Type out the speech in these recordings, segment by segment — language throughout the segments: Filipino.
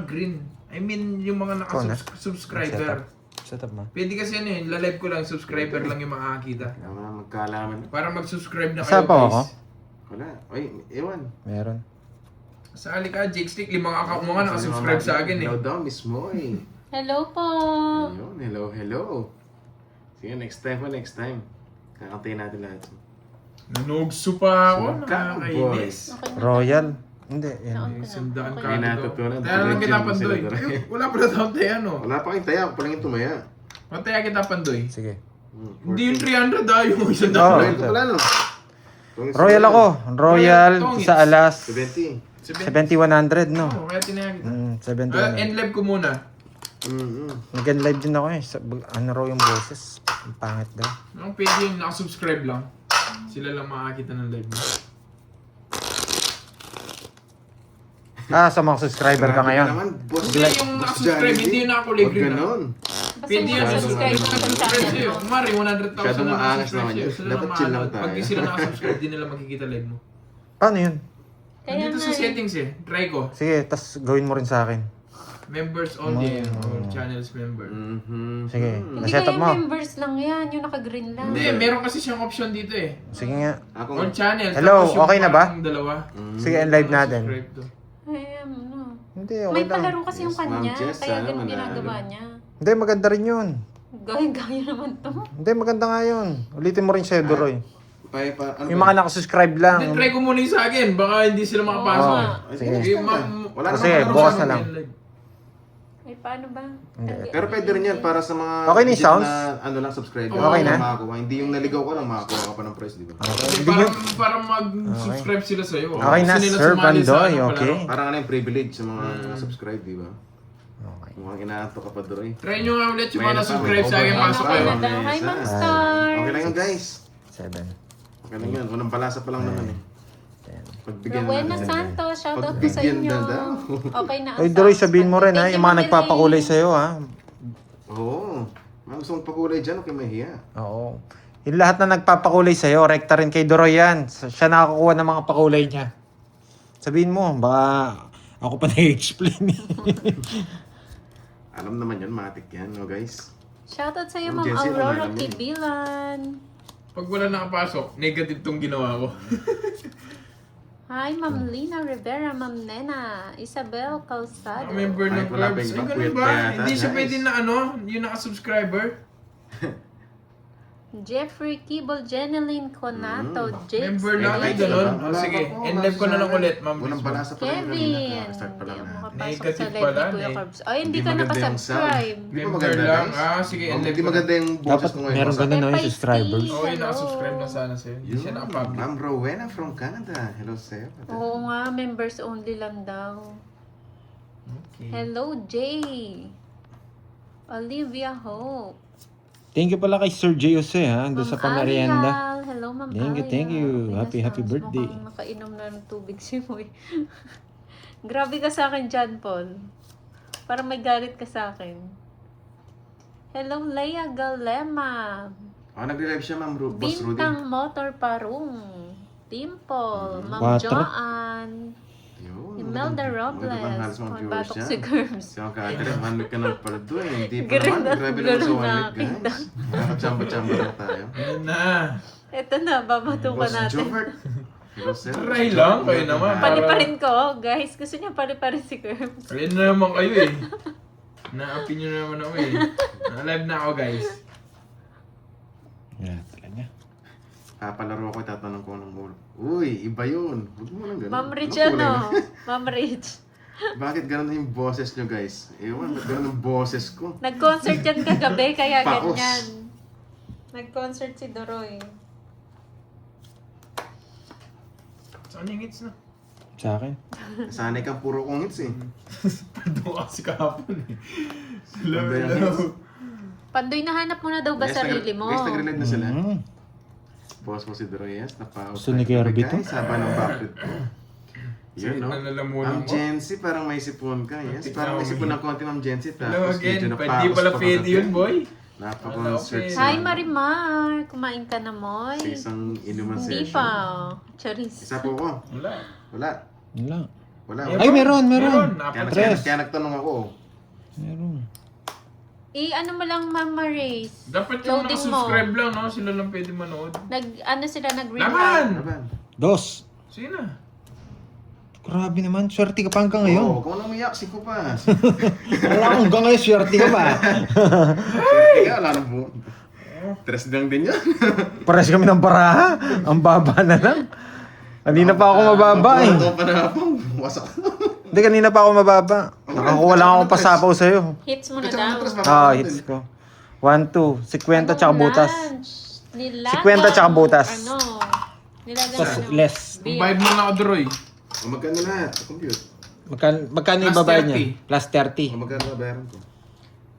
naka-green. I mean, yung mga naka-subscriber. Setup mo. Pwede kasi ano yun, lalive ko lang, subscriber lang yung makakita. Kaya mga magkaalaman. Para mag-subscribe na Saan kayo pa guys. ako? Wala. Ay, ewan. Meron. Sali ka, Jake Stick, 5 account mo nga nakasubscribe sa akin eh. Hello daw, Miss Moy. Hello po! Ayun, hello. Sige, next time. Kakantayin natin lahat. Nanugso pa ako, Sino ka, nakakainis. Okay na. Royal. Hindi, yan. Sundaan ka Hindi dito. natutunan. Taya lang kita pandoy. Wala pala tayong taya no. Wala pa kayong taya, ako pa lang yung tumaya. Mataya kita pandoy. Sige. Hindi yung 300 yung isang Oo. daan. Ito pala no? Royal ako. Royal Tongits. sa alas 70. 70-100, no? Oo, kaya tinaya kita. 70-100. End live ko muna. Nag-live din ako eh. Ano raw yung boses? Ang pangit daw. Ang pwede yung nakasubscribe lang. Sila lang makakita ng live mo. Sa mga subscriber ka ngayon. Naman, boss. Hindi yung nakasubscribe, hindi yung nakakulig Huwag rin. ganon. Pwede yung subscribe subscribe sa na channel sa'yo. mo. Kumari, 100,000 Masyadong na maangas nakasubscribe naman sa'yo. yun. Sila Dapat lang chill lang makakanood. Pag tayo. di sila nakasubscribe, di nila makikita live mo. Paano yun? Kaya Nandito nga sa eh. settings eh. Try ko. Sige, tas gawin mo rin sa akin. Members only. Channels member. Sige, Hindi na-set up kaya mo. members lang yan, yung naka-green lang. Hindi, meron kasi siyang option dito eh. Sige nga. On channel. Hello, tapos yung okay na ba? parang dalawa. Sige, end-live natin. Subscribe to. Ay, ano. Hindi, okay May lang. palaro kasi yung Yes, Ma'am kanya, Jess, kaya sana ganun manalo. ginagawa niya. Hindi, maganda rin yun. Gaya-gaya naman to. Hindi, maganda nga yun. Ulitin mo rin siya, Doroy. Ano Yung mga nakasubscribe lang. Hindi, try ko muna yung sa akin. Baka hindi sila makapasok. Oo. eh. Sige. Eh, Wala Kasi, naman palaro bukas sa na lang. Ay, paano ba? Pero pwede rin yan para sa mga Okay na yung legit sounds? na ano lang subscriber. Okay na? Makakuha. Hindi yung naligaw ko lang makakuha ka pa ng price, di ba? Hindi Para, yung... para mag-subscribe sila sa'yo. Okay na, Gusto nila Sir sumali sa Bandoy, ano, okay. palaro. Parang ano yung privilege sa mga subscribe, di ba? Okay. Mukhang inaanto ka pa, Doroy. Try nyo nga ulit yung mga May na-subscribe sa akin. over- Pasok Okay kayo. na daw. Hi, Ma'am Stars! Okay lang yun, guys. 7. Okay lang yun. Unang balasa pa lang naman eh. 10. Pagbigyan Rowena natin. Santos, shoutout po sa Pagbigyan inyo. na daw. Okay na. Oy, Doroy, sabihin mo rin ha, yung mga nagpapakulay sa'yo ha. Oo. Mga gusto mong pakulay dyan, okay mahiya. Oo. Yung lahat na nagpapakulay sa'yo, rekta rin kay Doroy yan. Siya nakakuha ng mga pakulay niya. Sabihin mo, baka ako pa na-explain eh. Alam naman yun, matik yan, no guys? Shoutout sa iyo, Ma'am Ma'am Jessie, Aurora naman namin. Kibilan. Pag wala nakapasok, negative tong ginawa ko. Hi, Ma'am Lina Rivera, Ma'am Nena, Isabel Calzado. Member ng Kahit wala pa clubs. yung Ay, ibang ganun puyat ba? pa yata, Hindi siya guys. pwede na ano, yung naka-subscriber. Jeffrey Kibol, Jeneline Conato, Jake Member na Stevens. kayo ganun. Wala O sige, pa po, end live ko na lang ulit, ma'am. Unang balasa pa lang Kevin, kanina. Start pa lang hindi na. ako makapasok Negative sa live pala, ni Kuya eh. Carbs. Ay, hindi ka maganda yung nakasubscribe. sound. Di ba Member maganda, lang. guys? Sige, Oh, end live Hindi ko na. maganda yung Dapat boses ko ngayon. meron Basta- ganun no, yung Pepay subscribers. Steve. Oo, yung Hello. nakasubscribe na sana sa'yo. Hindi siya naka-public. Ma'am Rowena from Canada. Hello sa'yo. Oo nga, members only lang daw. Okay. Hello, Jay. Olivia Hope. Thank you pala kay Sir J. Jose ha, doon sa Ma'am pamerienda. Ariel. Hello, Ma'am Thank you. Ariel. Happy birthday. Mukhang nakainom na ng tubig si Moy. Grabe ka sa akin, John Paul. Para may galit ka sa akin. Hello, Leia Galema. Nagre-live siya, Ma'am Boss Rudy. Bintang Motor Parung. Dimple. Ma'am Quatro. Joanne. Yun. Imelda Robles. Magandang halos mga Kung viewers batok dyan. si Germs. Si Ang Kadre, manwik ka ng pardo eh. Hindi pa Ganun naman. na- Grabe naman sa ganun 1 na week, kita. guys. Nakachamba-chamba lang tayo. Ayun na. Eto na, babatukan Boss natin. Jobert. Hello, sir. Try lang, kayo naman. Paliparin ko, guys. Gusto niya paliparin si Germs. Ayun na naman kayo eh. Na-api nyo na naman ako eh. Na-live na ako guys. Yeah, talaga. Papalaro ako, tatanong ko ng ulo. Uy, iba yun. Huwag mo lang ganun. Ma'am Rich Anong kulay ano? na? Ma'am Rich. Bakit ganun yung boses nyo, guys? Ewan, ba't ganun ang boses ko? Nag-concert yan kagabi, kaya Paos. ganyan. Nag-concert si Doroy. Saan yung hits na? Sa akin. Sanay kang puro kong hits eh. Doon kasi kahapon eh. Hello, Ano ba yung hello. hits? Pandoy, nahanap mo na daw ba sarili mo? Guys, nag-relive na sila. Mm. Boss mo si Droyes, napa-out. Gusto ni Kirby to? Guys, haba ng backlit ko. Yun, no? Nalalamunan Ma'am mo. Jency, parang may sipon ka. Yes, parang may sipon ng konti, Ma'am Jency. Hello Tapos again. medyo Pwede napaos pala pa pwede konti. yun, boy. Napaka-concert Hello, sa Hi Marimar! Kumain ka na, Moy? sa isang inuman Hindi session. pa. Charis. Isa po ko. Wala. Wala. Wala. Wala. Ay, meron. Apat. Kaya nagtanong ako. Meron. Ano mo lang, Mama Race. Dapat yung Loading nakasubscribe lang, no? Sila lang pwede manood. Nag-read Laban! Laban. Dos. Sige na. Grabe naman. Swerte ka pa hanggang ngayon. Oo, kung ano umiyak, si ko pa. Wala hanggang ngayon. Swerte ka pa. Swerte ka, wala nang buo. Tres lang din yan. Pares kami ng baraha. Ang baba na lang. Kanina pa ako mababa eh. Ito pa na pang wasak. Hindi, kanina pa ako mababa. Nakakuha lang ako pasapaw sa'yo. Hits mo na Kasi daw. tres, Hits ko. 1, 2. 50 tsaka butas. Nilagang. 50 tsaka butas. Nilagang Tapos less. Kung vibe mo lang ako, Duroy. O magkano lahat sa compute? Magkano yung Plus babayad niya? 30. Plus O magkano babayaran ko?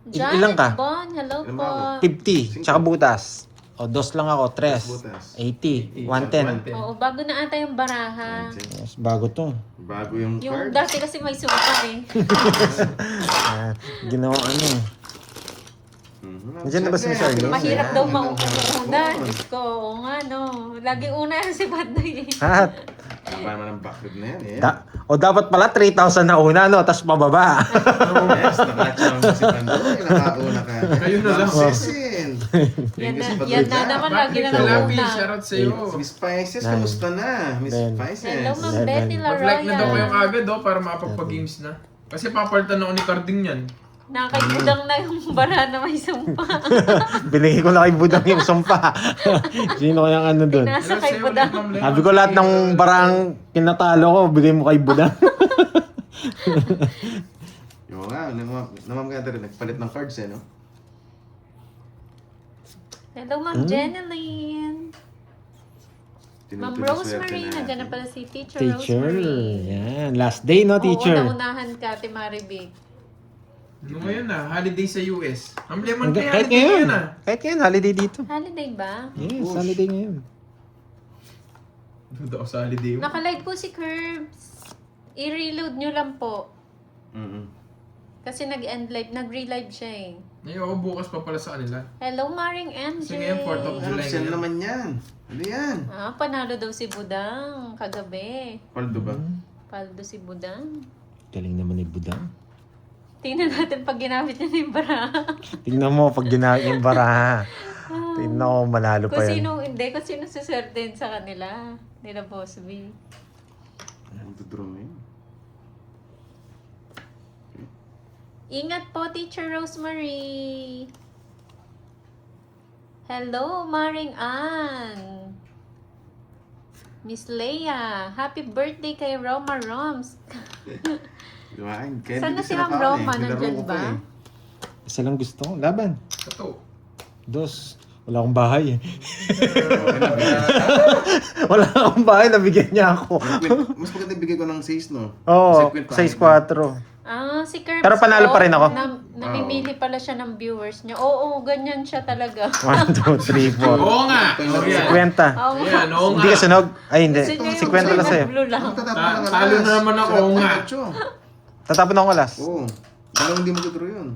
Ilan ka? Bon, hello Ilan po. ba 50. Tsaka butas. O, dos lang ako. 3. butas. 80. 110. Oo, bago na ata yung baraha. Yes, bago to. Bago yung Yung card. dati kasi may sumpa eh. Ginawa ano eh. Nandiyan na ba si Miss Arlene? Mahirap daw mauuna. Diyos ko, oo nga no. Lagi una yan si Pandoy eh. At, Paano man ang backrib na yan eh. dapat pala 3,000 na una, no? Tapos pababa. Yes, nakachang si Pandoy. Nakauna ka. Kayo na lang. Sisin. Yan na naman lagi na Lapi, nauna. shoutout sa'yo. Miss Spices, kamusta na? Miss Ben. Spices. Hello, Ma'am Eleven. Betty Mag-like na daw kayo Laroya. agad, para makapagpa-games na. Kasi papalitan ako ni Carding yan. Nakaibudang na yung baraha na may sumpa. Binigay ko na kay Budang yung sumpa. Sino kayang ano doon? Nasa Hello kay sa'yo Budang. ulit, Ma'am Len. Sabi ko lahat ng barang pinatalo ko, bigay mo kay Budang. Yung nga, namam ka rin, nagpalit ng cards eh, no? Hello, Ma'am Jeneline. Ma'am Tinutuloy Rosemary, swerte nandiyan na natin. pala si Teacher Teacher. Rosemary. Yan. Last day, no, teacher? Oo, naunahan ka, Ate Maribig. Ano ngayon na? Holiday sa US. Ang lemon Hanggang- kaya Kahit holiday ngayon. ngayon ah. Kahit ngayon, holiday dito. Holiday ba? Yes, holiday ngayon. Duda ako sa holiday mo. Nakalive po si Curbs. I-reload nyo lang po. Kasi nag-end live, nag-relive siya eh. Ayoko bukas pa pala sa kanila. Hello, Maring MJ. Kasi ngayon, 4th of July. Saan naman yan? Ano yan? Panalo daw si Budang kagabi. Paldo ba? Paldo si Budang. Galing naman ni Budang. Tingnan natin pag ginamit niya yung baraha. Tingnan mo, pag ginamit yung baraha. Tingnan ko, manalo Kung pa yan. sino, hindi, kung sino suswertein sa kanila. Nila Boss B. Ang tudraw mo yun. Ingat po, Teacher Rosemary. Hello, Maring Ann. Miss Leia, happy birthday kay Roma Roms. Diba? Kaya Sana hindi si sila Ma'am kaon Roma, Nilaro nandyan ko ba? pa eh. Isa lang gusto ko. Laban. Ito. Dos. Wala akong bahay eh. Okay na, bigyan. Wala akong bahay, nabigyan niya ako. Mas maganda bigay ko ng 6, no? Oo, Kasi 6-4. Si Curbs Pero panalo po, pa rin ako. namimili pala siya ng viewers niya. Oo, ganyan siya talaga. 1, 2, 3, 4. Oo nga. Oo yan. 50. Oo nga. Ayan, oo Hindi nga. ka sunog? Ay, hindi. Gusto niya yung 50 lang sa'yo. blue lang. Talo na naman ako, oo nga. Tatapon ako alas. Oo. Dalawang hindi mo tudraw yun.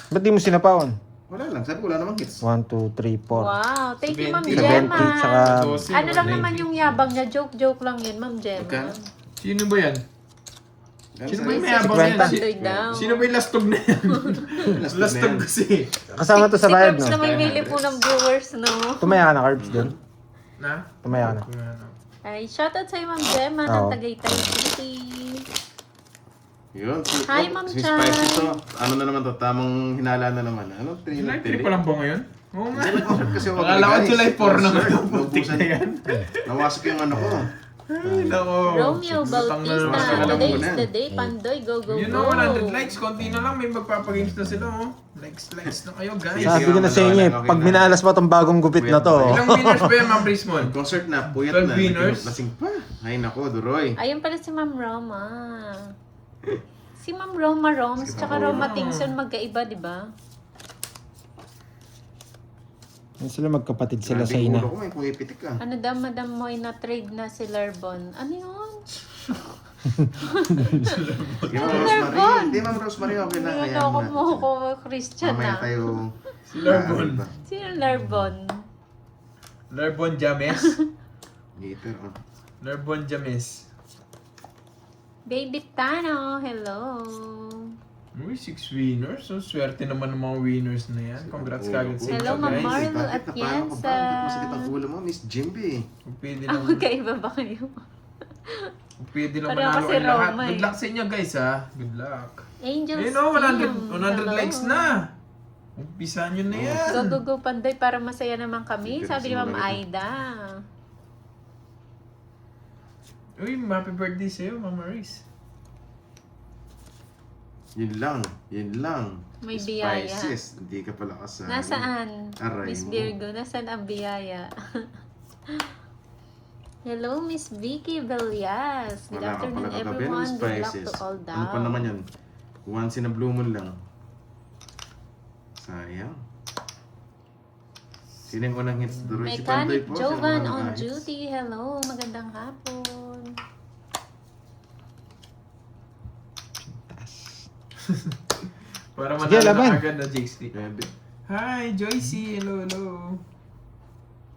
Ba't di mo sinapawan? Wala lang. Sabi ko wala namang hits. 1, 2, 3, 4. Wow, thank you, Ma'am 70, Gemma. tsaka... Ano lang naman yung yabang niya? Joke lang yun, Ma'am Gemma. Magkano? Sino ba yan? Sino ba yung May mayabang yan? Pandoy daw. Sino ba yung lastog na yan? Lastog kasi. Kasama to sa Si bayad, Curbs na no? may mili po ng viewers, no? Tumaya ka na, Carbs, doon. Na? Tumaya ka na. Ay, shoutout sa'yo, Ma'am Gemma, ng Oo. Tagaytay City. Yun. Hi, Ma'am Si Chan. Spicy to. Ano na naman to? Tamang hinala na naman. Ano? July 3 pa lang ba ngayon? Oo nga. Kasi ako Akala ko guys, July 4 na ngayon. naubusan- Putik na yan. Nawasak yung ano ko. Ay, nako. Romeo Lutang na naman Bautista, sila. today is the day. Pandoy, go, go, You go. know, 100 likes. Konti na lang. May magpapagames na sila, oh. Likes na kayo, guys. Sabi ko na sa inyo, pag minalas mo tong bagong gupit na to. Ilang winners ba yan, Ma'am Rismon? Concert na, puyat 12 na. winners. Lasing pa. Ay nako, Duroy. Ayun pala si Ma'am Roma. Si Ma'am Roma Roms, tsaka Roma Tingson magkaiba, di ba? Yan sila magkapatid sila Grabe sa ina. ulo ko, may pumipitik ka. Ano daw, Madam Moy, na-trade na si Larbon. Ano yun? Sige, Ma'am Larbon. Rosemary. Hindi, Ma'am Rosemary, okay na. Kaya Niloloko mo ako, Christian Mamaya na. tayo... Si Larbon. Sino Larbon? Larbon James. Later, oh. Larbon James. Baby Tano, hello. Uy, 6 winners. So, swerte naman ng mga winners na yan. Congrats kagad sa Hello, inyo, Ma'am guys. Marlo Bakit at napano ka ba? Yensa. Ba't masakit ang ulo mo, Miss Jimby? Kung pwede Ah, naman, magkaiba ba kayo? kung pwede naman Pareho manalo kasi ang lahat. Roma, eh. Good luck sa inyo, guys, ha. Good luck. Angel Ayun, oh, 100 Hello. likes na. Umpisa nyo na yan. Go, go, go, Pandoy, para masaya naman kami. Sige, Sabi ni Ma'am simula Aida. Uy, happy birthday sa'yo, Mama Maris. Yun lang. May biyaya. Spices. Hindi ka pala kasali. Nasaan? Aray Miss mo. Virgo, nasaan ang biyaya? Hello, Miss Vicky Villas. Good Wala ka afternoon, pala kagabi ng everyone. Good luck spices. to all down. Ano pa naman yan? Once in a blue moon lang. Sayang. Sino yung unang hits? Duroy si Pandoy Mechanic po. Jovan Sino ang on unang hits? duty. Hello, magandang hapon. Para Sige, manalo laban. na agad na JXT. Bebe. Hi, Joycey. Hello, hello.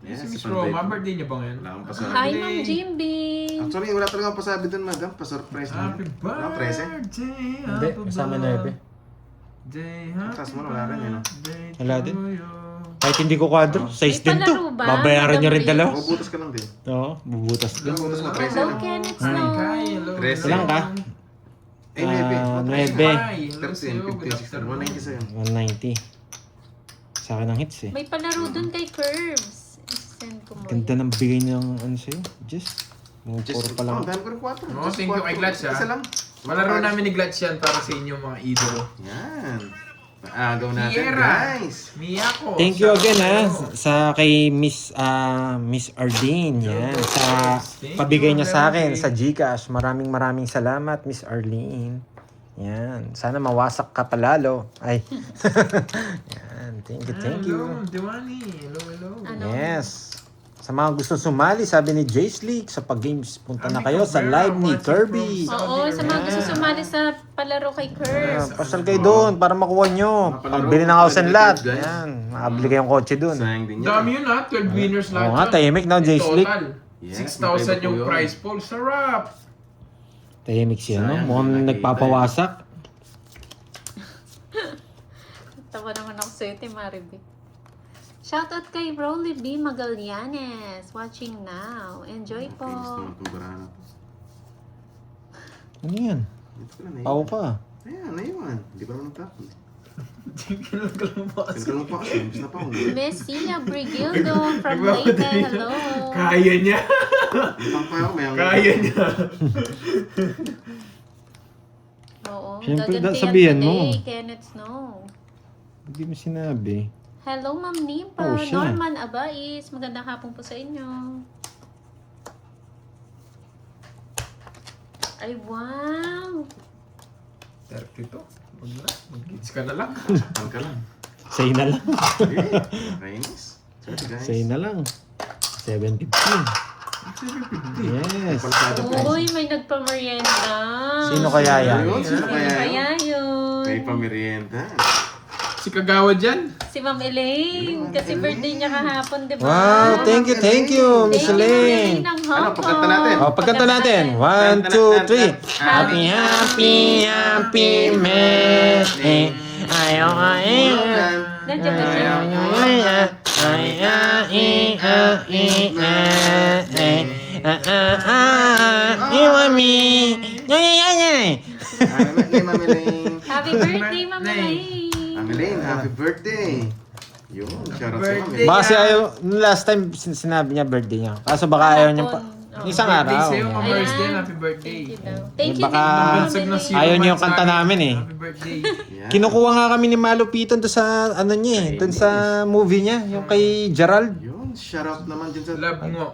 Yes, si si Miss Pandoy Roma, po. birthday niya ba ngayon? Wala akong pasabi. Hi, Ma'am Jimby. Actually, wala talagang pasabi dun, madam. Pa-surprise lang. Happy Wala, prese. birthday. Hindi, kasama na Ebe. Day, Taas mo na, wala rin yun, no? Wala din. Kahit hindi ko kwadro, size din to. palaro ba? Babayaran nyo rin dalawa. Bubutas ka lang din. Oo, bubutas din. Bubutas mo, prese Hello, lang. Kenneth Hi, Snow. Kai. Hello. Prese. Ilang ka? Eh, 9. Ah, 9. Hi, hello 13, sa'yo. Good 15, 16. 190 sa'yo. 190. Sa akin ang hits eh. May palaro dun kay Curbs. Send ko mo. Ganda ng bigay ng ano sa'yo. Just. Mga puro pa lang. Oh, dahil ko rin 4. Oh, thank you kay Glatch, ha. Isa lang. Malaro namin ni Glatch yan para sa inyo mga idolo. Yan. Paagaw natin, Kiera. guys. Miyako. Thank you shout again out ha sa'yo. sa kay Miss Arlene yan sa Thank pabigay you, niya sa akin Melody. sa GCash. Maraming salamat Miss Arlene. Yan. Sana mawasak ka palalo. Ay. Yan. Thank you, thank you. Hello, Diwani. Hello, hello. Ano? Yes. Sa mga gusto sumali, sabi ni Jace League, sa pag-games, punta na Ami kayo sa Cabrera, live ni watching Kirby. from Oo, sa mga gusto sumali sa palaro kay Ah, Curbs. pasal kayo doon para makuha nyo. Mapalaro Pambili ng ko house and talaga, lot. guys. Yan. Makabili kayong kotse doon. Sayang din yan. Dami yun ha, 12 winners lahat. Oo nga, yun. tahimik na, In Jace League. total, Yes, 6,000 yung magkaiba po prize pool. Sarap! Tahimik siya, no? Sayang, Mukhang nakita nagpapawasak. Tawa naman ako sa'yo, Maribik. Shoutout kay Rolly B. Magallanes. Watching now. Enjoy po. Kainis naman itong barana to. Ano yan? Dito ka na, Pao ka. Ayan, ayun. Hindi pa naman nagtapon. Tingnan ka lang ba kasi? Ganun pa kasi, imbis na pa ako. Miss Sina Brigildo from Leyte. Hello. Kaya niya! Utang pa ako, may ang... Kaya niya! Oo. Siyempre, gagantihan sabihan mo. today, Kenneth Snow. Hindi mo sinabi. Hello, Ma'am Nimpa. Oh, siya. Norman Abais. Magandang hapon po sa inyo. Ay, wow. 32. Huwag na. Mag-gits ka na lang. Utang ka lang. Say na lang. Okay, kainis. Sorry, guys. Say na lang. 750. Yes. Palsada po. Uy, may nagpamerienda. Sino kaya yan? Ayun, sino Sino kaya yun? kaya yun? May pamerienda. Si Kagawa dyan. Si Ma'am Elaine. Kasi birthday niya kahapon, di ba? Wow, thank you, Miss Thank you, Elaine. ng Ano, Hong pagkanta Kong. natin? Oh, pagkanta natin. 1, 2, 3. Happy, happy, happy birthday. Ayaw, ayaw. Nandiyan ba siya? You want me? Ano na, Ma'am Elaine? Happy birthday, Ma'am Elaine. Ma'am Elaine, happy birthday. Yun, shoutout sa Ma'am Birthday. Elaine. Baka kasi ayaw, last time sinabi niya birthday niya. Kaso baka ayaw niya pa. Oo. Isang Birthday araw. sa'yo, Ma'am Ayan. Mars din. Happy birthday. Thank you daw. Thank you, Baka- thank you, Ma'am Bansag na Elaine. zero Ayaw niyo man yung kanta sa akin. namin eh. Happy birthday. Yan. Kinukuha nga kami ni Malupiton doon sa ano niya eh. Doon sa movie niya. Yung kay Gerald. Yun, shoutout naman dyan sa... Love mo.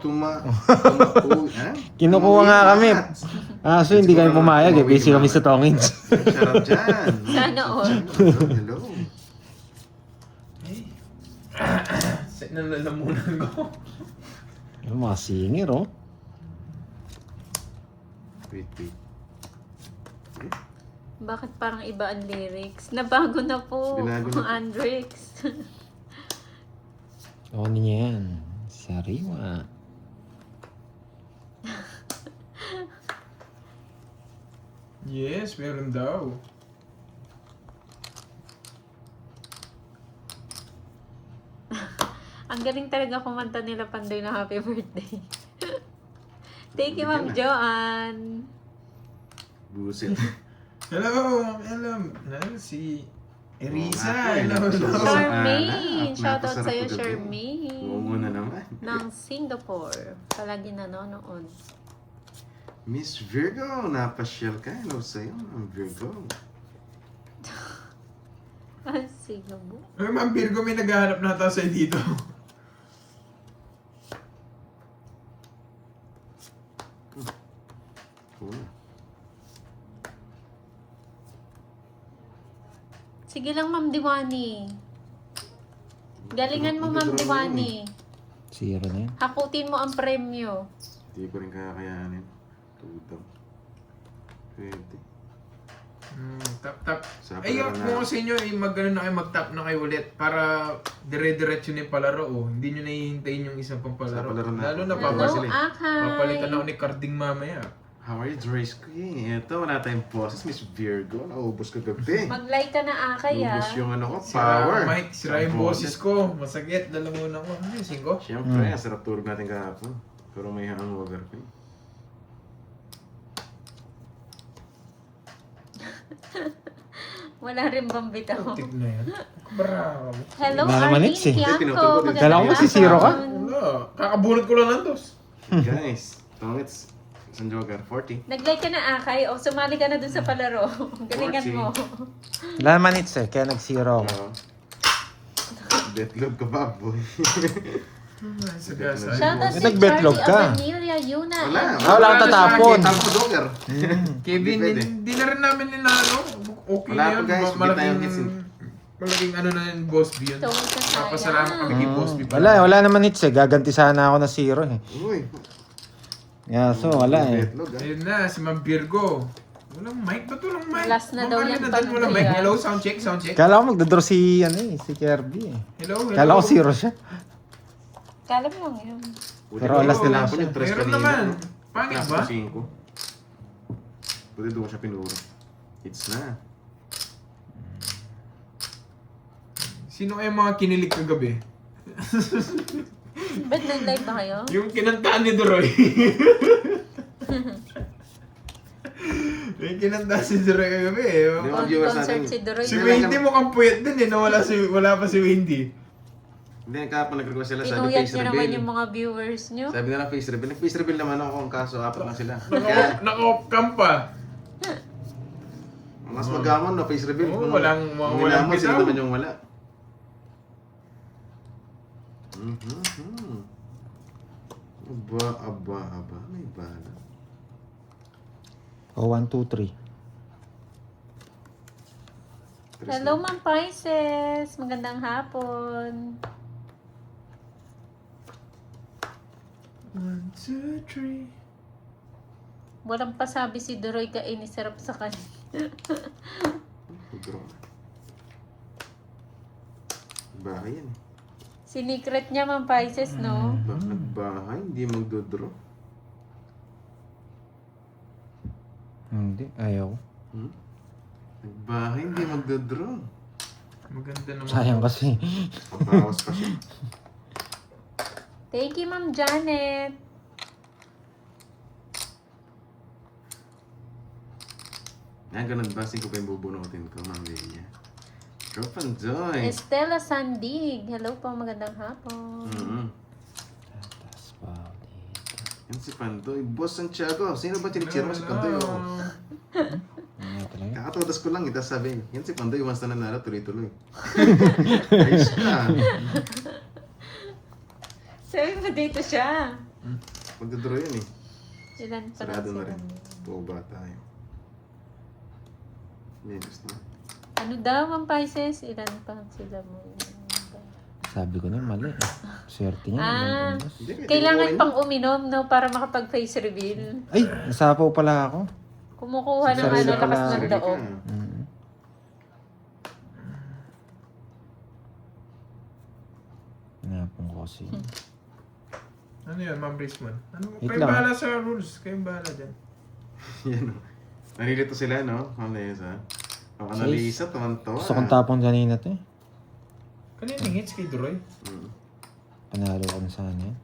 Ha? Kinukuha nga kami. So hindi kami pumayag eh. Busy kami sa tongins. Shoutout dyan. Sana all. Hello. Set na lalamunan ko. Yung mga singer oh. Wait. Bakit parang iba ang lyrics? Nabago na po. Binago na po. Andrix. Ano niya yan? Sariwa. 1, Yes, meron daw. Ang galing talaga kumanta nila Pandoy na happy birthday. Thank you, Ma'am Joanne. Buset. Hello, si Erisa. Hello, Oo, hello. nga. Charmaine! At Shoutout napasarap sa'yo, ko gabi. Charmaine. Oo muna naman. Ng Singapore. Palagi nanonood. Miss Virgo, napasyal ka. Hello sa'yo, ang Virgo. Ang Singapore. Ay, Ma'am Virgo, may naghahanap na ata sa'yo dito. Cool. Sige lang, Ma'am Diwani. Galingan mo, Ma'am Diwani. Zero na yan. Hakutin mo ang premyo. Hindi ko rin kakayanin. Tutong. 20. Tap. Sa Ay, palaro kung na. sa inyo, mag-ano na kayo, mag-tap na kayo ulit para dire-diretso na yung palaro. Oh. Hindi nyo nahihintayin yung isang pang palaro. Sa palaro na. Lalo na Hello, papalitan. sila. Akay. Papalitan ako ni Carding mamaya. How are you, Drace Queen? Ito, wala tayong boses, Miss Virgo. Naubos ko gabi. Mag-like ka na, Akay, Naubos yung ano ko, Sira power. ang mic, sira yung boses ko. Masakit, lalamunan ko. Ano yung 5? Siyempre, ang sarap tulog natin kahapon. Pero may hangover pa eh. Wala rin bang bitaw. Tip na yan. Bravo. Hello, Wala naman Arlene hits eh. Tiangco. Tinutubo din. Magandang Kala ko si Zero ka? hapon. Wala. Kakabunot ko lang ng dos. Guys, tongits. Isang joker, 40. Nag-like ka na, Akay. O, sumali ka na dun sa palaro. Galingan mo. Wala naman hits eh, kaya nag-zero ako. Oo. Deathloop ka ba, boy? Sagasa. Shoutout May si nag-betlog Charlie ka. Abanilla, Yuna. Wala. Wala kang tatapon. Tapos ko joker. Kevin, Hindi pwede. hindi na rin namin ninalo. Okay Wala na po, yun. guys. Hindi tayong hits eh. Malaking ano na yun, Boss B yun. Tungkol sa sayang. Papasalamat kami kay Boss B. Wala naman hits eh. Gaganti sana ako na zero eh. Uy. So, wala eh. Deathloop, ah. Ayun na, si Ma'am Virgo. Walang mic. Ba't walang mic? Last na daw yan, Ma'am, walang mic. Pandoy, Hello, sound check, sound check. Kala ko magdodraw si, si Kirby eh. Hello, hello. Kala ko zero siya. Kala mo lang yun. Buti Pero ko, alas na lang tinapon siya. yung tres Meron kanina. naman. Pangit ba? Tapos 5. Buti doon ko siya pinuro. Hits na. Sino kaya mga kinilig kagabi? Ba't nag-live ba kayo? Yung kinantaan ni Doroy. Yung kinantaan si Doroy kagabi eh. Hindi mga viewers Concert natin. si Doroy. Si Wendy mukhang puyat din eh. Wala pa si Wendy. Hindi, kahapon nag-request sila. Sabi Pinuyat face niyo naman reveal. yung mga viewers niyo. Sabi nila face reveal. Nag-face reveal naman ako kung kaso 4 lang sila. Kaya, Naka-off-cam pa. mas magamon na face reveal. Oo, Kung walang minamon, sila bitaw. naman yung wala. Aba, may bala. O, 1, 2, 3. Hello, Ma'am Pisces. Magandang hapon. 1, 2, 3. Walang pasabi si Doroy ka inisarap sa kanya. Draw. Bahay yan. Sinikret niya, Ma'am Pisces, no? Nagbahay, hindi magdodraw. Hindi, ayaw. Nagbahay, hindi magdodraw. Maganda naman. Sayang kasi. Pabawas pa siya. Thank you, Ma'am Janet. Ganun ba? 5 pa yung bubunutin ko, Ma'am Lilia. Tropan Joy. Estela Sandig. Hello po, magandang hapon. Tatas pa dito. Yan si Pandoy. Boss Santiago. Sino ba tinichiro mo si Pandoy? Oh. Ano talaga? Kakatodas ko lang, itas sabi. Yan si Pandoy, once na nanalo, tuloy-tuloy. Ayos na. Sabi mo dito siya. Magdodoro yun eh. Ilan pa Sarado na sila? rin. Tuba tayo. Minus na. Ano daw, Ma'am Pisces? Ilan pa sila mo? Sabi ko na mali. Swerte niya. Ah, Hindi, kahit kailangan inuuwi pang uminom, no? Para makapag-face reveal. Ay, nasapaw pala ako. Kumukuha ng Sarili ano, ka lakas lang. ng daog. Napong ko kasi. Ano yan, Ma'am Brisman? Ano, Wait kayo lang. bahala sa rules. Kayo bahala dyan. Yan o. Narilito sila, no? Ma'am Nessa. Ang analisa, tuwan-tuwa. Gusto kong tapon kanina to eh. Kanina yung hits kay Duroy. Mm. Panalo ko na sana yan.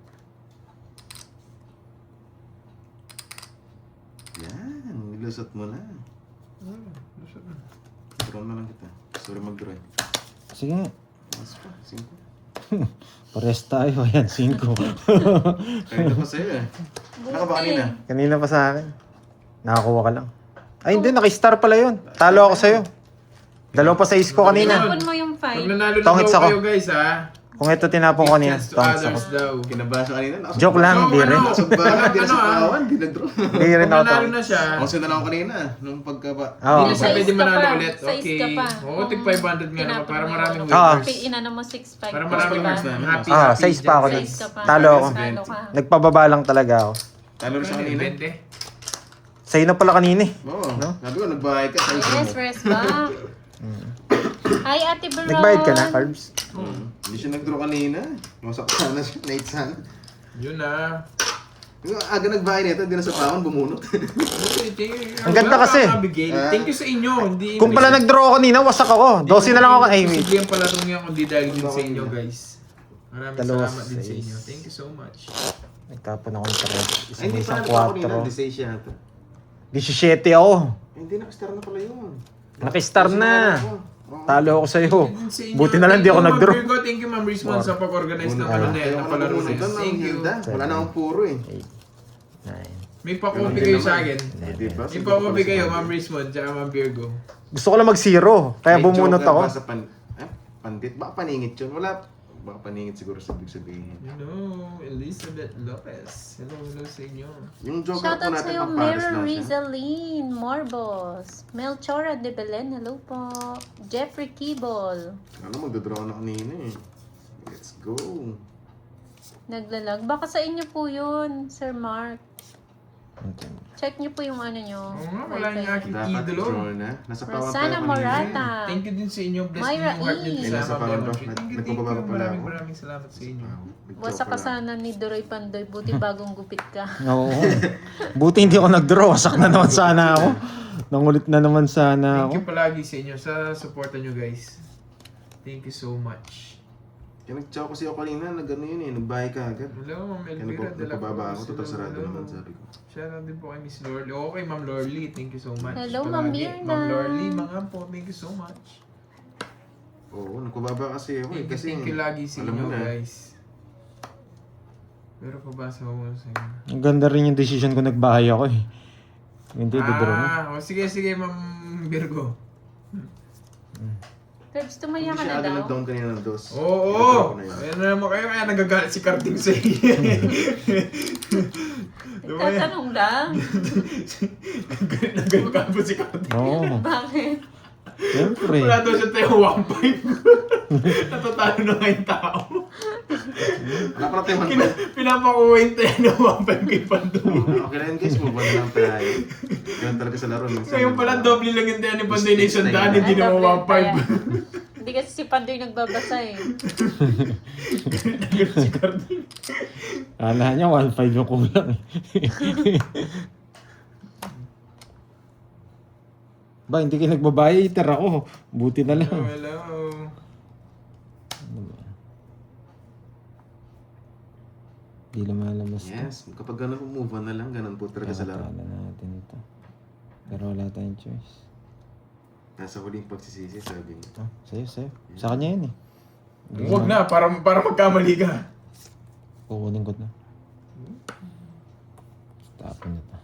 Yan, nilusot mo na. Lusot na. Draw na lang kita. Sorry mag-draw. Sige nga. Mas pa, 5. Pares tayo. Ayan, 5. Kanina pa sa'yo eh. Naka ba kanina? Kanina pa sa akin. Nakakuha ka lang. Ay hindi, naka-star pala yun. Talo ako sa'yo. Dalawa pa sa is ko kanina. Tinapon mo yung Pag 5. nanalo na Tongits daw ako. kayo guys ha. Kung ito tinapon ko kanina, Chance to tongits ako. others daw. Kinabasa kanina. Joke lang, di rin. Nasugbahan, di na Ano, sa ah? kawan, di nag-draw. Hindi rin Pag ako nanalo tongits. na siya, Kasi na lang ako kanina, nung pagkaba. Oo. hindi na siya Size pwede ka manalo pa. ulit. Size Okay. ka pa. Oo, tig 500 nga naman para maraming Ah. winners. Inano mo 6-5. Para maraming Mas winners namin. na. Happy, Ah, happy. 6 pa ako dyan, nun. Size ka pa. Talo ako. Talo ka. Nagpababa lang talaga ako. Talo rin siya Kanina, kanina. 20. Sa'yo na pala kanina eh. Oo, No? sabi ko, nagbahay ka. Sabi ko, Yes, rest back. Hi, Ate Baron. Nagbayad ka na, Carbs? Hindi siya nag-draw kanina. Masak sana siya, night sana. Yun na. Yung aga nagbahay nito, hindi na sa pawan, bumunot. Ang ganda kasi. Thank you sa inyo. Hindi Kung pala nag-draw ako kanina, wasak ako. 12 na lang ako. Ay, wait. Sige yung palarong yan kundi dahil din sa inyo guys. Maraming Dalawa, salamat din sa seis. inyo. Thank you so much. Nagtapon ako ng 3. Ay, Isang hindi pa isang nagbahay ako kanina, 4. 16 siya ito. 17 ako. Ay, hindi, nakastar na pala yun. Nakistar na. Oo. Talo ako sa'yo. Thank you din sa inyo. Buti na lang di ako Thank you, nag-draw. Ma'am Virgo. Thank you Ma'am Rizman sa pag-organize ng ano na yan, ng palaro na yan. Thank you. Wala na akong puro eh. 9. May pa-copy kayo sa akin. Di ba? May pa-copy kayo Ma'am Rizman tsaka Ma'am Virgo. Gusto ko lang mag-0. Kaya May bumunot joker ako. ba sa pandit? Baka paningit yun. Wala. Baka paningit siguro sa ibig sabihin. Hello, Elizabeth Lopez. Hello sa inyo. Yung joker Shoutout po natin sa'yo, pang Paris Mary lang siya. Rizaline Morbos. Melchora de Belen, hello po. Jeffrey Kibol. Ano, magdodraw na kanina eh. Let's go. Naglalag. Baka sa inyo po yun, Sir Mark. Check niyo po yung ano nyo. Oo nga, wala yung aking Dapat idolo. draw na. Nasa pawan Rosana tayo Morata. Thank you din sa inyo. Bless Myra yung heart nyo E. din Nasa sa power Ma'am off. Thank you. Nagpapababa pala ako. Maraming salamat sa inyo. Wasa ka sana ni Doroy Pandoy. Buti bagong gupit ka. Oo. Buti hindi ako nag-draw. Wasak na naman sana ako. Nangulit na naman sana Thank you ako. palagi sa inyo sa suporta nyo guys. Thank you so much. Kaya nag-chow kasi ako kanina, nag-ano yun eh, nagbahay ka agad. Hello, Ma'am Kaya Elvira de la nagpababa Cruz. ako, total sarado Hello. naman sabi ko. Shoutout din po kay Miss Lorly. Okay, Ma'am Lorly. Thank you so much. Hello, Palagi. Ma'am Mirna. Ma'am Lorly, mga po. Thank you so much. Oo, nagpababa kasi ako eh. Kasi Thank you lagi sa alam inyo mo na. guys. Pero pabasa ko muna sa inyo. Ang ganda rin yung decision ko nagbahay ako eh. Hindi, dodraw mo. Sige, Ma'am Virgo. Curbs, Hindi tumaya ka siya na agad daw. nag-down kanina ng dos. Oo! Nag-draw ko na yun. Ayan na naman kayo, kaya nagagalit si Karting sa inyo. Tatanong lang. Nagalit ka po si Karting. Oo. Bakit? Siyempre. Wala daw siya tayo 1.5. Natatalo na nga yung tao. Wala pala tayo man. Pinapakuha yung tayo ng 1.5 kay Pandoy. Okay na yun guys, move on na lang tayo. Ganun talaga sa laro. minsan. Ngayon pala, doble lang yung tayo ni Pandoy na isang daan, hindi Ay, naman double 1.5. kaya. Hindi kasi si Pandoy nagbabasa eh. Nagalit si Karting. Kala niya 1.5 yung kulang eh. Ba, hindi kayo nagbabayay, tira ako. Buti na lang. Hello. Hindi lumalabas to. Yes, kapag ganun po, move on na lang. Ganun po talaga sa laro. Kakatala natin ito. Pero wala tayong choice. Nasa huling pagsisisi, sabi niya. Oh, sa'yo. Sa kanya yun eh. Huwag na, para magkamali ka. Kukunin ko na. Tapon na to.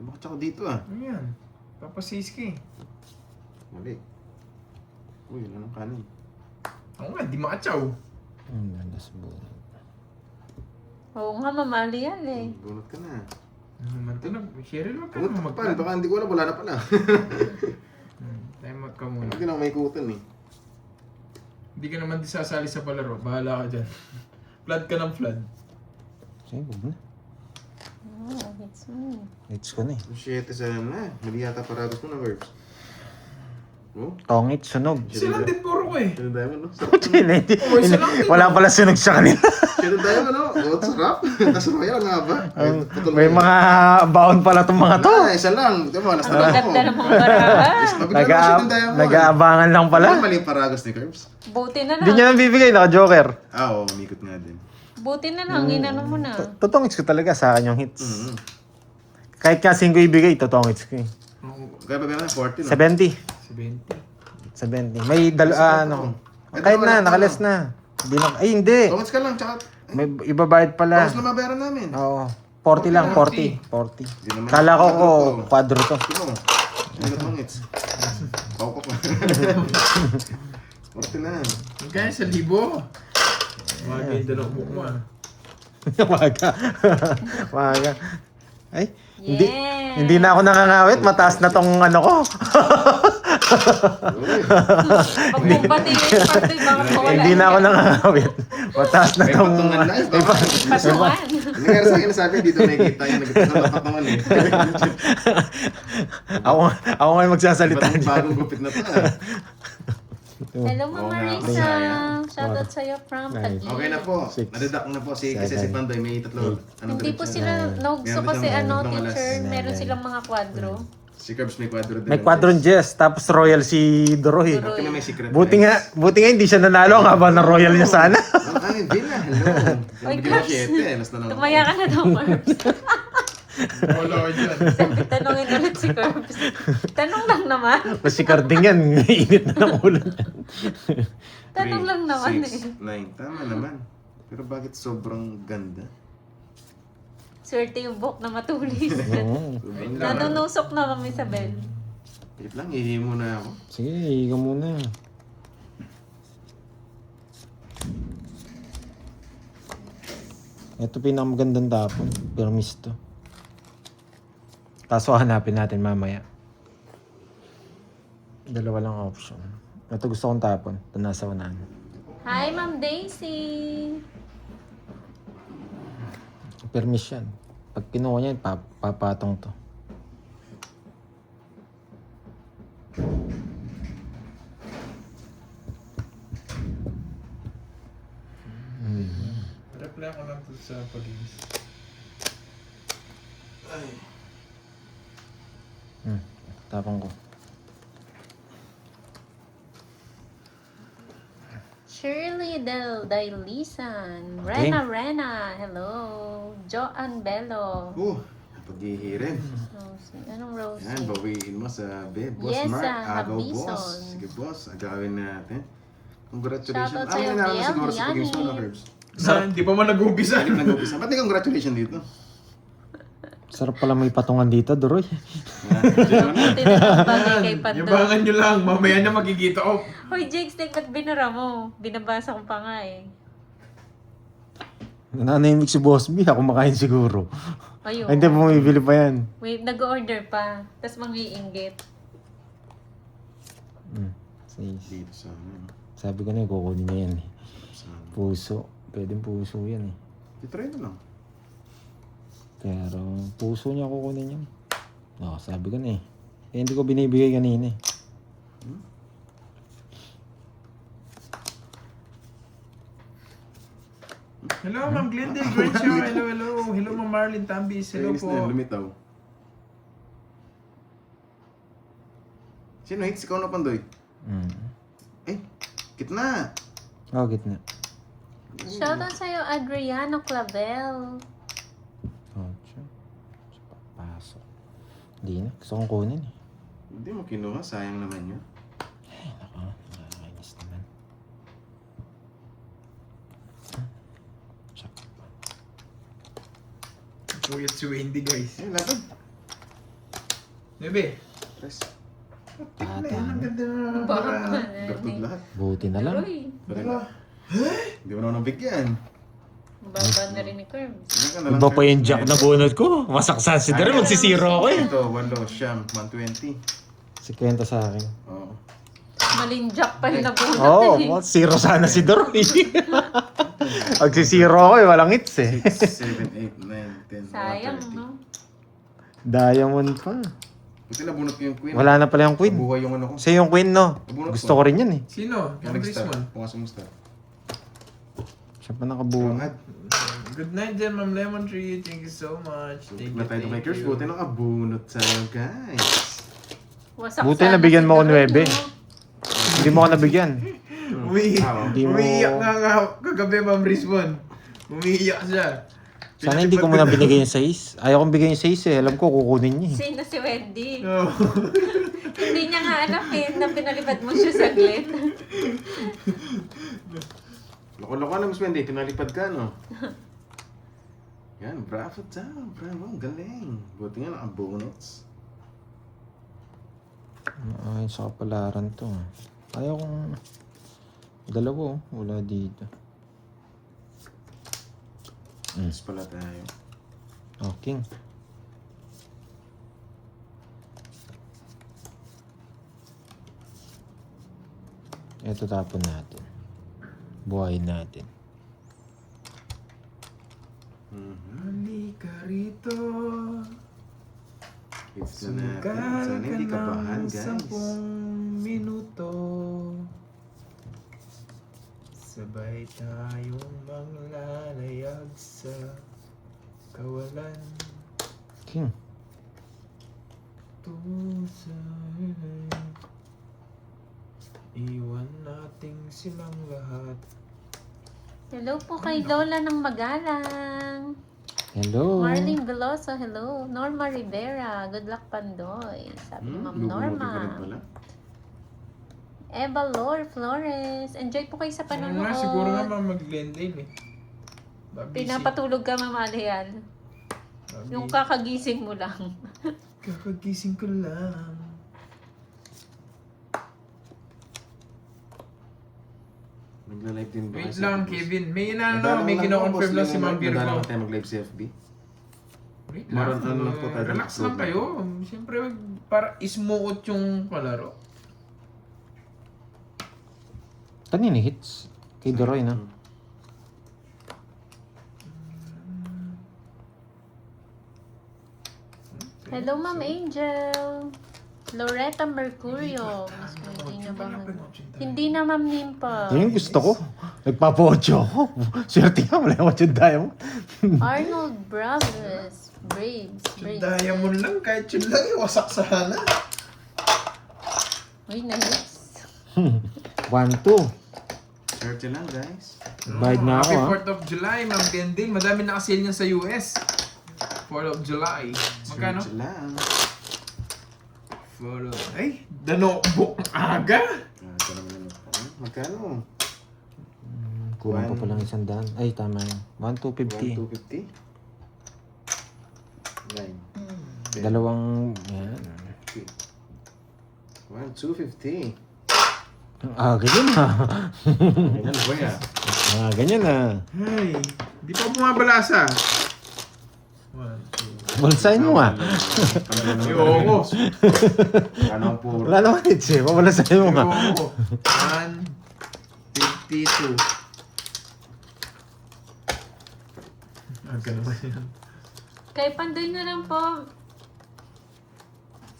Bakit ako dito ah? Ano yan? Papasiski. Mali. Uy, ano ng kanin? Oo nga, di makatsaw. Landas bulan. Oo nga, mamali yan eh. Bunot ka na. Ano naman ito? Cheryl, wag ka Bunot naman ka pa, baka hindi ko alam, wala na pala. Time out ka muna. Hindi na ako may ikutan eh. Hindi ka naman disasali sa palaro. Bahala ka dyan. Flood ka ng flood. Sige, huwag na. Oh, it's me. It's ko na eh. Ang 7 sana na. Mali yata parados mo na verbs. Oh? Tongit, sunog. Silang din puro ko eh. Shadow Diamond, no? Oh, isa lang din. Wala pala sunog sa kanila. Shadow Diamond, no? Oh, sarap. Tapos Royal nga ba? May mga baon pala itong mga to. Isa lang. Ito mo, nasa Ang ganda ng mga barahan. Nag-aabangan lang pala. Mali yung paragos ni Curbs. Buti na Hindi lang. niya nabibigay, naka-joker. Oo, umikot nga din. Buti na lang. Inano mo na. Totoong hits ko talaga sa akin yung hits. Mm-hmm. Kahit nga 5 ibigay, totoong hits ko eh. Kaya ba gano'n? 40, no? 70. 70. 70. May ano. Kahit na, nakalas na. Hindi na, ay hindi. Tongits ka lang, tsaka May ibabayad pala. tongits na mabayaran namin. Oo. 40 lang, 40. 40. Di naman Kala ko quadro to. quadro to. Sino mo? Hindi ka tongits. Pao pa. 40 lang. Magkaya sa libo. Mga ganda ng buhok mo ah. Maga. Maga. Ay, hindi. Yeah. Hindi na ako nakangawit. Mataas na tong ano ko. Pag kumbatiin, pati bakit mawala. Hindi na ako nakangawit. Mataas na May tong... patungan live. Patungan. Nangyari sa akin, sabi, dito nakikita yung nagpatungan eh. Ako nga yung magsasalita Bagong dyan. gupit na to ah. Hello, Oo Mama nga, Risa. sayang. Shoutout sa'yo from Nice. Taguig. Okay na po. Six. Nadeduct na po kasi si Seven. Pandoy may tatlo. Hindi po diretso? sila nogso Meron kasi siyang ano, tatlong alas. teacher. Meron silang mga kwadro. Si Curbs may quadro din. May quadron Jess, tapos Royal si Doroy. Doroy. Kami may secret. Buti nga hindi siya nanalo. Ang haba ng Royal niya sana. Ay, hindi na. Hello. Oy, Hindi mo Curbs. 7. Last na lang. Tumaya ka na daw, Curbs. Wala ka dyan. Tanungin ulit si Curbs. Tanong lang naman. Tapos si Carding yan, init na ng ulo niya. Tanong lang naman 6, 9. Tama naman. Pero bakit sobrang ganda? Swerte yung book na matulis. Oo. Sobrang ganda. Nanunusok na kami sa bell. Wait lang, hihi muna ako. Sige, higa muna. Ito pinakamagandang tapon. Permis to. Kaso hanapin natin mamaya. Dalawa lang option. Ito gusto kong tapon. Ito nasa unahan. Hi, Ma'am Daisy. Permis yan. Pag kinuha niya, papatong to. Reply ko lang to sa pag-ibig. Tapon ko. Shirley Dailisan. Rena. Hello. Joanne Bello. Paghihi rin. Anong Rose? Yan, bawiin mo sa bed. Boss Yes, Mark, agaw Habison. boss. Sige boss, agawin natin. Congratulations. Shoutout sa'yo, Ano naman Biel, siguro sa pag-games mo, Yani. no, Herbs? Hindi pa man nag-uumpisa. Hindi nag-upisa. Ba't di congratulations dito? Sarap pala may patungan dito, Doroy. Buti na lang bagay kay Pando. Yabangan nyo lang. Mamaya na makikita ko. Hoy, Jakes, ba't binara mo? Binabasa ko pa nga eh. Nananahimik si Boss B. Ako makain siguro. Ayun. Ay, hindi, bumibili pa yan. Wait, nag-order pa. Tapos mangiinggit. Dito sa ano. Sabi ko na, kukunin niya yan eh. Sa Puso. Pwedeng puso yan eh. try na lang. Pero puso niya kukunin yan. Oo, sabi ko na eh. Eh, hindi ko binibigay kanina eh. Hello, Ma'am Glendale. Great show. Hello. Hello, Ma'am Marlene Tambis. Hello Kainis na yun, po. lumitaw. Sino hits? Ikaw na Pandoy? Eh, kitna. Oh, gitna. Shoutout sa'yo, Adriano Clavel. Oh, siya. Pasok. Hindi na. Gusto kong kunin eh. Hindi mo kinuha, sayang naman yun. Ay, nako. Nakakainis naman. Tsaka pa. Puyat si Wendy, guys. Eh, laban. Nebe. Press. Tik na yan. Ang ganda na. Gartod lahat. Buti na lang. Uy, Hindi mo naman nabigyan. baba na rin ni Curbs. Ano ka na lang, Iba pa yung Curbs? jack na bunot ko. Masaksan si Doroy. Magsisiro ako eh. Ito, 8, siyam, 120. Si kwenta sa akin. Oo. Malinjak pa yung nabunot Oo, eh. zero sana si Doroy. Magsisiro ako eh. Walang hits eh. 6, 7, 8, 9, 10, Sayang, 30. no? Diamond pa. Buti nabunot ko yung queen. Wala na pala yung queen. Buhay yung ano ko. Siya yung queen, no? Nabunot Gusto ko rin yan eh. Sino? Yung Nag-star. Rismon. Pumasok mo star. Siya pa nakabunod. Good night dyan, Ma'am Lemon Tree. Thank you so much. Thank Na tayo kay Curse. Buti nakabunot sa'yo, guys. Wasak Buti sana nabigyan si mo ako Doroy, 9. no? Hindi mo ako nabigyan. Hindi mo... Umiiyak nga kagabi, Ma'am Rismon. Umiiyak siya. Sana hindi ko muna binigay yung 6. Ayaw kong bigay yung 6 eh. Alam ko kukunin niya eh. Sino si Wendy? No. Hindi niya nga alam eh, na pinalipad mo siya saglit. Loko-loko na, Miss Wendy. Pinalipad ka, no? Yan, bravo daw. Bravo, ang galing. Buti nga nakabunots. Ayun sa kapalaran to. Ayaw kong... Dalawa oh. Wala dito. Mas pala tayo. Oh, king. Ito tapon natin. Buhayin natin. Halika rito. It's na natin. Sugal Sana hindi ka kabahan, ng guys. 10 minuto. Sabay tayong manglalayag sa kawalan. King. Iwan nating silang lahat. Hello po kay Lola ng Magalang. Hello. Marlene Veloso, hello. Norma Rivera, good luck Pandoy. Sabi ni Ma'am Norma. Lugo-lugo ka rin pala. Eva Lore Flores, enjoy po kayo sa Ano nga, siguro nga panonood. mag-lane eh. Babisi. Pinapatulog ka, Ma'am Alian. Babisi. Yung kakagising mo lang. Kakagising ko lang. Nagla-live din ba? Wait kayo sa lang, Fitbus? Kevin. May Madalang may lang kino-confirm po, lang si Ma'am Madalang Virgo. lang tayo mag-live sa FB. Wait Maroon lang. lang po tayo Relax lang mag-upload. kayo. Siyempre, para ismuot yung palaro. Kanina hits. Kay Doroy na. Hello, Ma'am Angel. Loretta Mercurio. Mas hindi na ba? Hindi na, Ma'am Nimpa. Yan yung gusto ko. Nagpapa-8 ako. Swerte nga, wala yung 8 diamond. Arnold Braves. Yung diamond lang, kahit yun lang, iwasak sana. Uy, na-hits. 1-2. Swerte lang, guys. Bayad na ako Happy ha. 4th of July, Ma'am Dending. Madami nakasale niya sa US. 4th of July. Magkano? Swerte lang. Ay, the notebook. Ang aga. Ito naman naman. Magkano? Kulang pa palang 100. Ay, tama yun. 1,250. 1,250? 9. Dalawang... Yan. 1,250. Ganyan ha. Ganyan, boy ah. Ganyan ha. Ay, di pa bumabalasa. 1, 2. Bulsain mo ha. Ayoko. Ano ang puro? Wala naman hits eh. Pabulasain mo nga. Ayoko. 152. Aga naman yan. Kay Pandoy na lang po.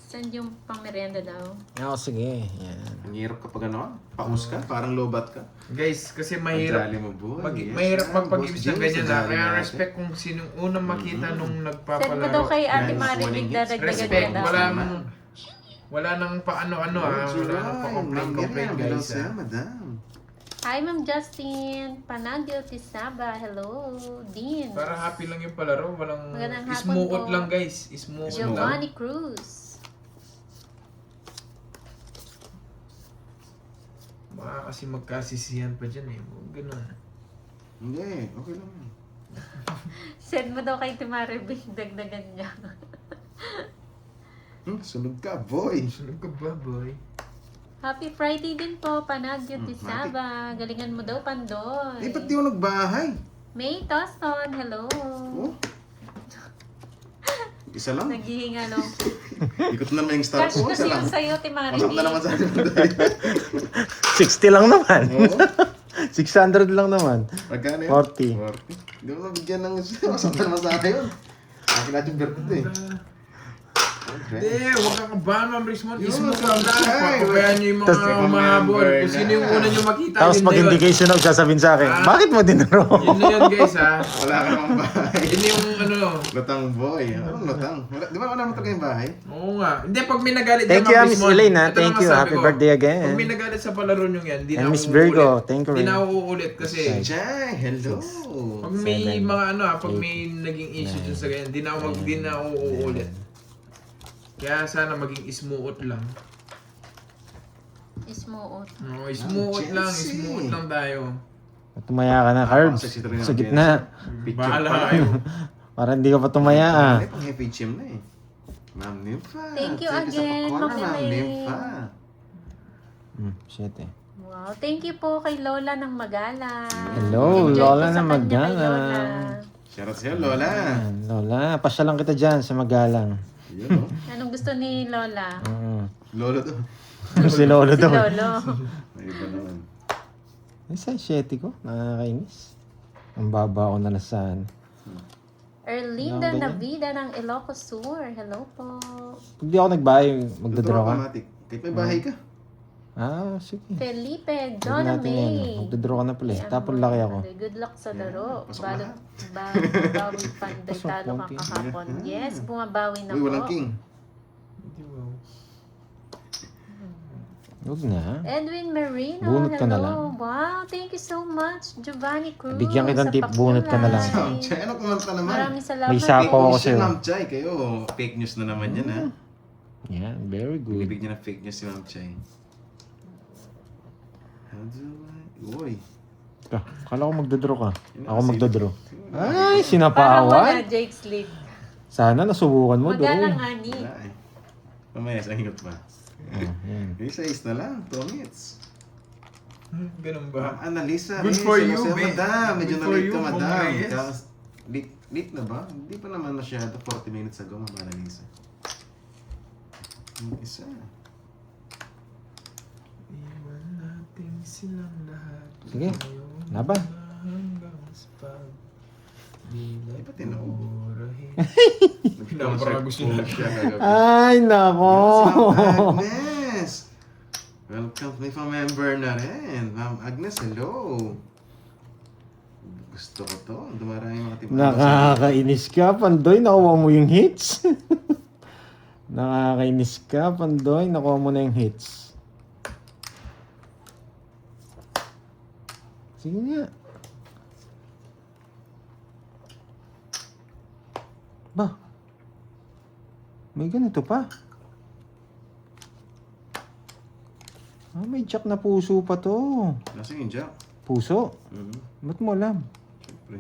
Send yung pang-merienda daw. Oo, sige. Yan. Ang hirap kapag ano, paus ka, parang lobat ka. Guys, kasi Ang mahirap. jolly mo, boy. Mahirap Yan, magpag-ibig Boss ng James, ganyan ang na. jolly Kaya natin. respect kung sinong unang makita nung Send mo daw nagpapalaro. kay Ate Guys, Marinig, winning hits. dadagdagan Respect, niya daw. wala nang paano-ano Wala nang pa-complain guys. Siya, madam. Hi, Ma'am Justin. Panagyo Tisaba. Hello. Dean. Para happy lang yung palaro. Walang Magandang hapon ismuot po. lang guys. Ismuot lang. Giovanni Cruz. Baka kasi magkasisihan pa dyan eh. Ganun. Hindi, okay lang. Send mo daw kay Timaribig, dagdagan niya. Sunod ka, boy. Sunod ka ba boy? Happy Friday din po, Panagyo Tisaba. Galingan mo daw, Pandoy. Eh, ba't di mo nagbahay? May Toston, hello. Oh. Isa lang. Naghihinga, no? Ikot na naman yung star Cash ko. kasi Isa lang. yung sa'yo, Masok na naman Timaribig. sa akin. 60 lang naman. Oo. 600 lang naman. Magkano yun? 40. 40. Hindi mo nabigyan ng isa. Masok na naman sa akin yun. Akin natin yung birthday. Hindi, huwag kang kabahan, Ma'am Richmond. Yun, Ismo lang lang. Chay. Papabayaan nyo yung mga Tas- humahabol. Remember Kung sino yung na. una nyo makita, Tapos yun pag na hindi yun. kayo sunog, sasabihin sa akin, Ah. bakit mo dinuro? Yun na yun, guys, ha. Wala ka pang bahay. Yun yung ano. Lutang boy. Anong lutang? Di ba wala mo talaga yung bahay? Oo nga. Hindi, pag may nagalit Thank yan, you, Ma'am Miss Richmond, Elaine, ha. ito Thank lang you. masabi Happy ko. birthday again. Pag may nagalit sa palaro nyo yan, di And na Miss ako Virgo, uulit. thank you Di rin. na ako uulit kasi Jai, hello. pag may Seven, mga ano pag eight, may naging issue dun sa ganyan, di na ako nine, uulit. Kaya sana maging smooth lang. Ismuot. No, smooth lang, Chelsea. smooth lang tayo. Tumaya ka na, Carbs. Sexy talaga Sa ng gitna. Picture Bahala pa lang. kayo. Para hindi ka pa tumaya, ah. Ay, pang heavy gym na eh. Ma'am Nympha. Thank you sa again, pakora, Ma'am Ma'am Elaine. Nympha. Shit eh. Wow, thank you po kay Lola ng Magalang. Hello, Enjoy Lola po sa ng kanya kay Magalang. Lola. Shoutout sa'yo, Lola. Ayan, Lola, pasyalan kita dyan sa Magalang. Yun, oh. Anong gusto ni Lola? Lolo to. Si Lolo Si daw. Lolo. May iba naman. Ay, sa 7 ko. Nakakainis. Ang baba ko na nasaan. Erlinda Ano, Navida ng Ilocos Sur. Hello po. Pag di ako nagbahay, magdodraw ka. Automatic. Kahit may bahay ka. Ah, sige. Felipe Huwag Donna natin yan. May. Magdodraw ka na pala eh. Ano Tapon mo, laki ako. okay, good luck sa laro. pasok Balot, bawi panday, Pasok, talo ka konti. kahapon. Yes, bumabawi na Uy, po. walang king. Huwag na. Edwin Marino, Bunot ka na lang. hello. Wow, thank you so much. Giovanni Cruz. Bigyan kitang tip, sa bunot ka na lang. Pakulay. Ma'am Chay, ano kumanta naman? Maraming salamat May isa Fake po ako news sa'yo. yun, Ma'am Chay. Kayo, fake news na naman yan, ha? Yeah, very good. Binibig niya ng fake news si Ma'am Chay. How do I... Uy. Kala ko magdodraw ka. Yun, Ako kasi- magdodraw. Ay, Parang wala sinapawan. Jake's League. Sana nasubukan mo doon. Magalang ani. Wala eh. Mamaya, sa hingot pa. Yan. May size na lang, 2 minutes. Ganun Ma'am ba? Annalisa, Good Reyes, for ano you, sa'yo, babe. madam. Medyo Good for na-late you, ka, Bong madam. Reyes. Late na ba? Hindi pa naman masyado, 40 minutes ago, Ma'am Annalisa. Yung isa. Iwan natin silang lahat. Sige, laban. Hanggang sa pag- di na Ay, ba't tinawag? orahin. Nag-concert gusto po niya. siya kagabi. Ay, nako. Yes, Ma'am Agnes! Welcome, may pa-member na rin. Ma'am Agnes, hello! Gusto ko to. Dumarami mga team. Nakakainis ka, Pandoy. Nakuha mo yung hits. Nakakainis ka, Pandoy. Nakuha mo na yung hits. Sige nga. Ba? May ganito pa. Ah, may jack na puso pa to. Nasa yung Jack? Puso? Mhm. Ba't mo alam? Siyempre.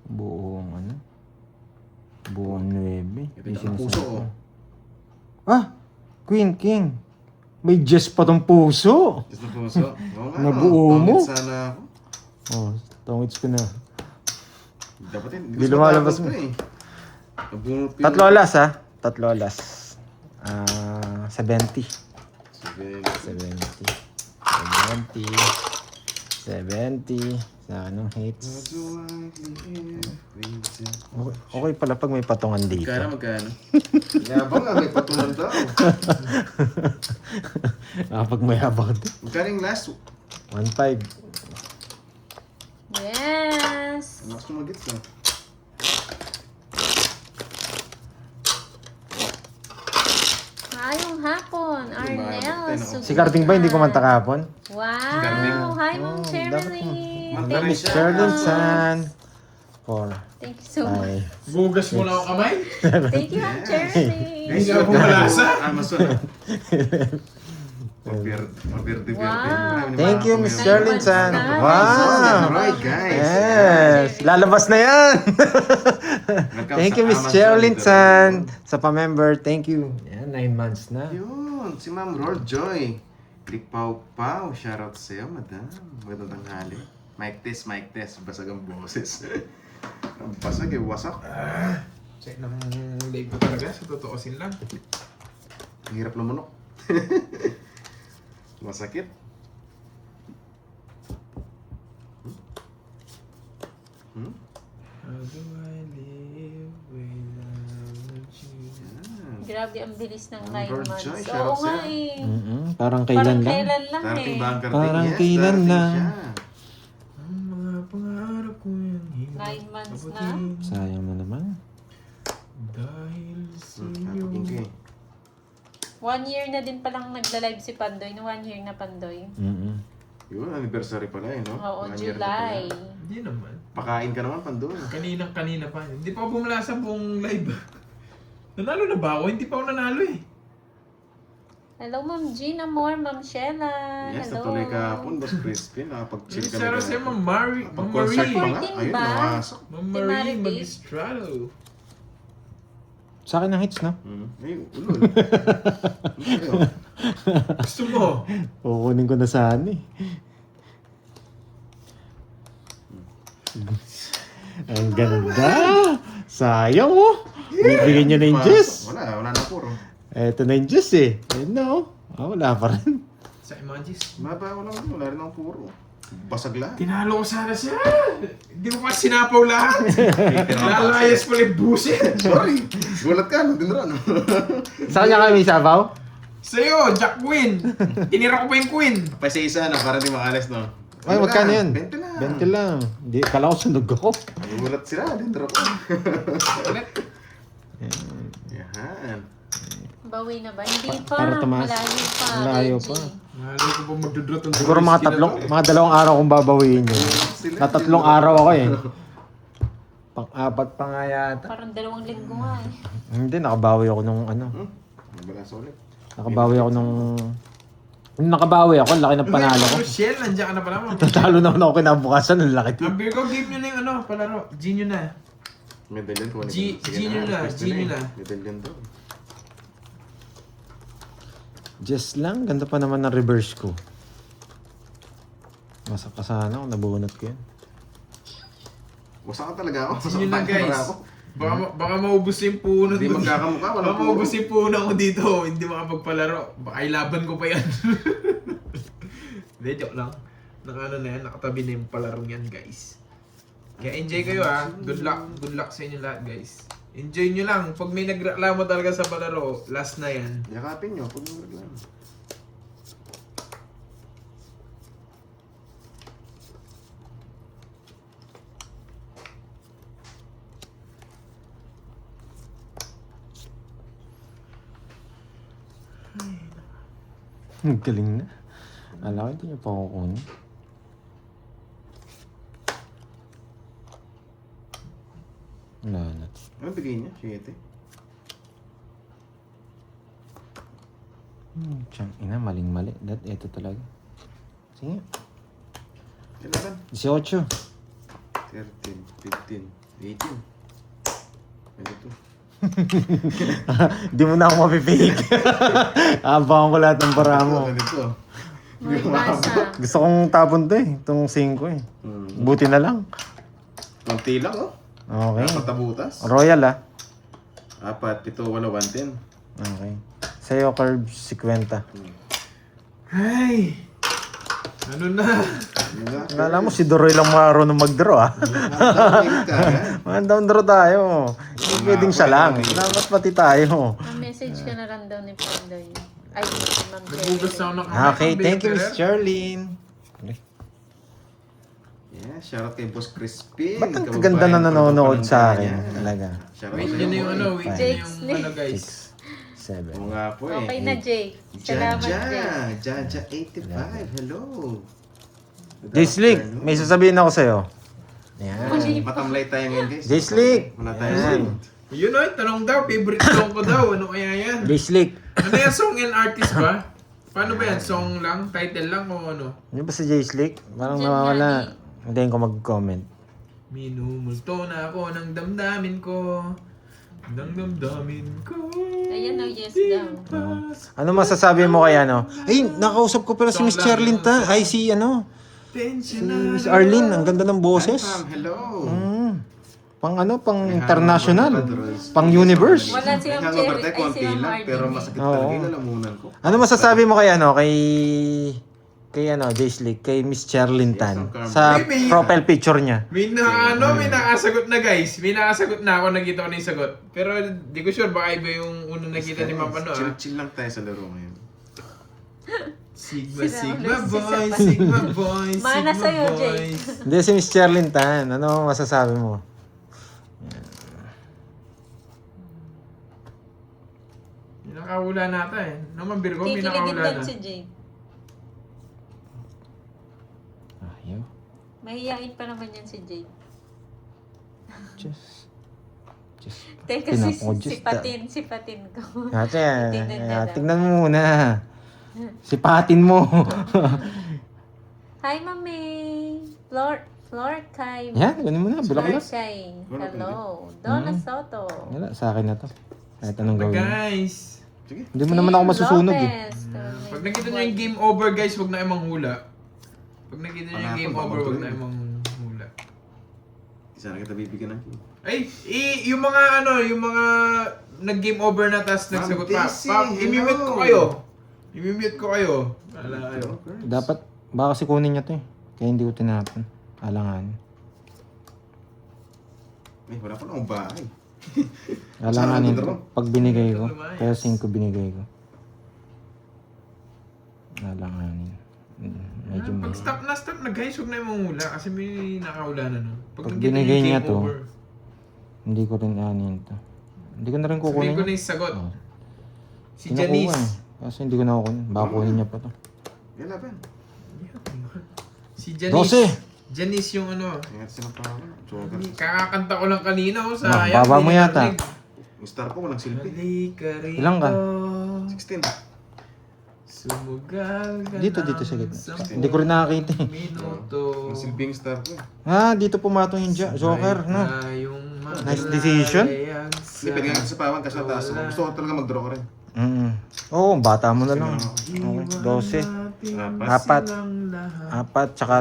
Buong ano? Buong 9. Ito yung puso, oh. Ah! Queen King. May Jess pa tong puso. Just na puso. Oo nga, Nabuo mo? Tongit sana ako. Oh, tongits ko na. Dapat yun. Di lumalabas mo. Nabunot ko yun. Tatlo alas ha? Tatlo alas. 70. Sige. 70. 70. Sa anong hits? Okay, okay pala pag may patungan dito. Magkano? Yabang nga, may patungan daw. Pag may habang dito. Magkano yung last? 1.5. Ang Yes! lakas sumagits ah. Maayong hapon, Arnel. Si Carding ba hindi kumanta kahapon? Carding. Wow! Hi, Ma'am Oh, Cherilyn. Manta rin Miss siya. Sherlyn San. 4. Thank you so much. Ay. Bugas mo na ako kamay. Thank you, Ma'am Cherilyn. Hindi ako malasa. Amazon. Maberde-berde. Wow. Thank you, Miss Nine Sherlyn months San. na. Wow. Alright, guys. Yes. Lalabas na yan. Welcome Thank sa you, Miss Amazon. Sherlyn San. Sa pa-member, thank you. Yan, 9 months na. Yun, si Ma'am Roll Joy. Click Pau. Shoutout sa'yo, madam. Magandang tanghali. Mic test. Basag ang boses. Ang basag eh, wasak. Check ng leg ko talaga, sa totoosin lang. Ang hirap lumunok. Masakit. do I live without you? Yan. Grabe, ang bilis ng 9 Amber months. Joy, Oo shoutout nga sa'yo. eh. Parang kailan Parang lang. kailan lang Darting eh. bunker Parang yes, kailan darting lang. siya. Ang mga pangarap ko yung hirap 9 months na. abutin. Sayang mo naman. Dahil sa Napaging iyo. kay. 1 year na din palang nagla-live si Pandoy. No, 1 year na Pandoy. Yun, anniversary pala eh, no? Oo, 1 year na July. pala. Hindi naman. Pakain ka naman, Pandoy. Kanina pa. Hindi pa ako bumula sa buong live. Nanalo na ba ako? Hindi pa ako nanalo eh. Hello, Ma'am Gina Moore, Ma'am Sheila. Yes, Hello. natuloy kahapon, Boss Crispin. Nakapag-chill kami. Shout out sa'yo, Ma'am Marie. Ma'am Pag-concert pa Marie. nga. 14 Ayun, ba? nakasok. Ma'am Kay Marie Marie Babe. Magistrado. Sa akin ang hits, no? Ay, ulol. Ano kayo? Gusto mo? Kukunin ko na saan eh. Ang ganda! Sayang oh! Bibigyan nyo na yung juice. Wala na puro. Eto na yung juice eh. Ayun na oh. Wala pa rin. Sa emojis. Wala rin ang puro. Basag lahat. Tinalo ko sana siya. Hindi ko pa sinapaw lahat. Lalayas pala yung buset. Sorry. Gulat ka, no? Dinra, no? Saan niya kami sabaw? Sa'yo, Jack Queen. Tinira ko pa yung Queen. Pa isa no? Para di makalis, no? Ay, magkano yun? 20 lang. 20 lang. Hindi, kala ko sunog ako. Gulat sila, dinra ko. Ulit. Yan. Bawi na ba? Hindi pa. Para tumaas. Malayo pa. Malayo Reggie. pa. Mahalo ko pa magdodrot ang Siguro mga 2 araw kong babawiin yun. Sila, Na 3 araw ako eh. Pang-apat pa nga yata. Parang 2 linggo nga eh. Hindi, nakabawi ako nung ano. Nagbalas ulit. Nakabawi ako nung... Nung nakabawi ako, laki ng panalo ko. Rochelle, nandiyan ka na pala mo. Tatalo naman ako kinabukasan, ang laki. Ang Virgo, game nyo na yung ano, palaro. G nyo na. Medallion ko. G nyo na, G nyo na. Medallion daw. Just lang, ganda pa naman ng reverse ko. Masak ka sana kung nabunot ko yun. Wasak ka talaga ako. G nyo na Wasak guys. ako. Baka maubos yung puno. Hindi magkakamukha, wala Baka puro. maubos yung puno ko dito. Hindi makapagpalaro. Baka ilaban ko pa yan. Hindi, joke lang. Ano na yan, nakatabi na yung palarong yan guys. Kaya enjoy kayo ha. Good luck. Good luck sa inyo lahat guys. Enjoy nyo lang. Pag may nagreklamo talaga sa palaro, last na yan. Yakapin nyo, pag naglan. Ang galing na. Alam ko, hindi niya pa kukunin. Wala na. Ano bigay niya? 7. Tiyang ina, maling-mali. Ito talaga. Sige. Kailangan. 18. 13, 15, 18. Ito. Hindi mo na ako mapipig. Abangan ko lahat ng bara mo. Ganito. May basa. Gusto kong tapon to eh. Itong 5 eh. Buti na lang. Konti lang, oh. Okay. Apat na butas. Royal ah. 4, 7, 8, 110. Okay. Sa'yo, Curb 50. Ay! Ano na? Akala mo si Doroy lang marunong mag-draw ah. Down draw tayo. Hindi pwedeng siya lang. Dapat pati tayo. Message ka na lang daw ni Pandoy. Ay, Ma'am Nagbugas na ako Jerry. ng kamay. Okay, thank you, Miss Charlene. Yeah, shoutout kay Boss Crispin. Ba't ang ganda na nanonood sa akin? Talaga. Talaga. Wait nyo na yung ano, wait nyo na yung ano guys. 7. Oo nga po eh. Okay na, Jake. Salamat, Jake. Jaja 85. Hello. Good J-Slick, afternoon. may sasabihin ako sa'yo. Yan. Matamlay tayo ngayon guys. J-Slick. Muna tayo. Yan. Yun ay, tanong daw, favorite song ko daw. Ano kaya yan? J-Slick. Ano yan, song and artist ba? Paano ba yan? Song lang? Title lang o ano? Hindi ba si J-Slick? Parang Diyan nawawala. nga Hindi ko mag-comment. Minumulto na ako ng damdamin ko. Ng damdamin ko. Ayan o, yes daw. Ano masasabi mo kaya no? Ay, nakausap ko pala si Song Miss lang Charlene yun. ta. Ay, si ano? Si Pensionado. Miss Arlene. Ang ganda ng boses. Hello. Pang ano, pang international. Pang universe. Wala si Ma'am Hangover Jerry. tayo, Ay, si konti Ma'am lang. Arlene. Pero masakit Oo. talaga yung lalamunan ko. Ano masasabi mo kaya no? Kay Kay Jace Lee, kay Miss Cherlyn Tan. Yes, Sa Ay, may- profile picture niya. May nakasagot na guys. May nakasagot na ako, nakita ko na yung sagot. Pero di ko sure, baka iba yung unang nakita ni Mama No Chill lang tayo sa laro ngayon. Sigma, Sila Sigma ulit si boys, Sapa. Sigma boys, Mana Sigma sa'yo, Jake. boys. Hindi, si Miss Cherlyn Tan. Ano masasabi mo? Yung nakahula nata eh. Naman Virgo, may Kikilidin nakahula lang na. si Jake. Ayaw. Mahihain pa naman yan si Jake. Just. Teka, si Patin ko. Ate, Tingnan niya daw. tingnan mo muna. Sipatin mo. Hi, Mami! Floor Kai. Yan, ganun mo na. Floor Bulaklak. Kai. Wala, Hello. Donna Hmm. Soto. Wala, sa akin na to. Kahit anong But gawin. guys, Sige. Hindi mo naman ako masusunod eh. pag nakita nyo yung game over guys, huwag na kayo manghula. Pag nakita nyo yung Panakot, game over, huwag na babaguhin. kayo manghula. Isa na kita bibigyan ng key. Ay, yung mga yung mga nag-game over na tas nagsagot pa. Daisy, Imimute hello. ko kayo. Imimute ko kayo. Wala kayo. Dapat, baka kasi kunin niya to eh. Kaya hindi ko tinapon. Alangan. Ay, wala pa na akong bahay. Alanganin Saan ko. ako Pag binigay ko. Lumayas. Kaya 5 binigay ko. Alanganin. Medyo Pag stop na guys, huwag na yung manghula kasi may nakahula na no. Pag nakita nyo binigay yung niya game to, over, hindi ko rin anin to. Hindi ko na rin sabihin kukunin. ko na yung sagot. Oh. Si Kinukuha Janice. eh. Kaso hindi ko na kukunin. Baka kunin niya pa to. Yan laban. Si Janice. 12. Janice yung ano. Ingat sila pa ako. Joker. Kakakanta ko lang kanina oh, sa baba mo yata. Yung star ko, walang silbi. Ilang ka? 16. Sumugal ka Dito sa gitna. Hindi ko rin nakakita eh. Minuto. Yung silbi yung star ko. Dito pumatong yung Joker, no? Nice decision. Hindi, pwede nga sa pawan kasi nataas ako. Gusto ko talaga mag-draw ko rin. Oo, bata mo na lang. Okay, 12. Apat. Apat, tsaka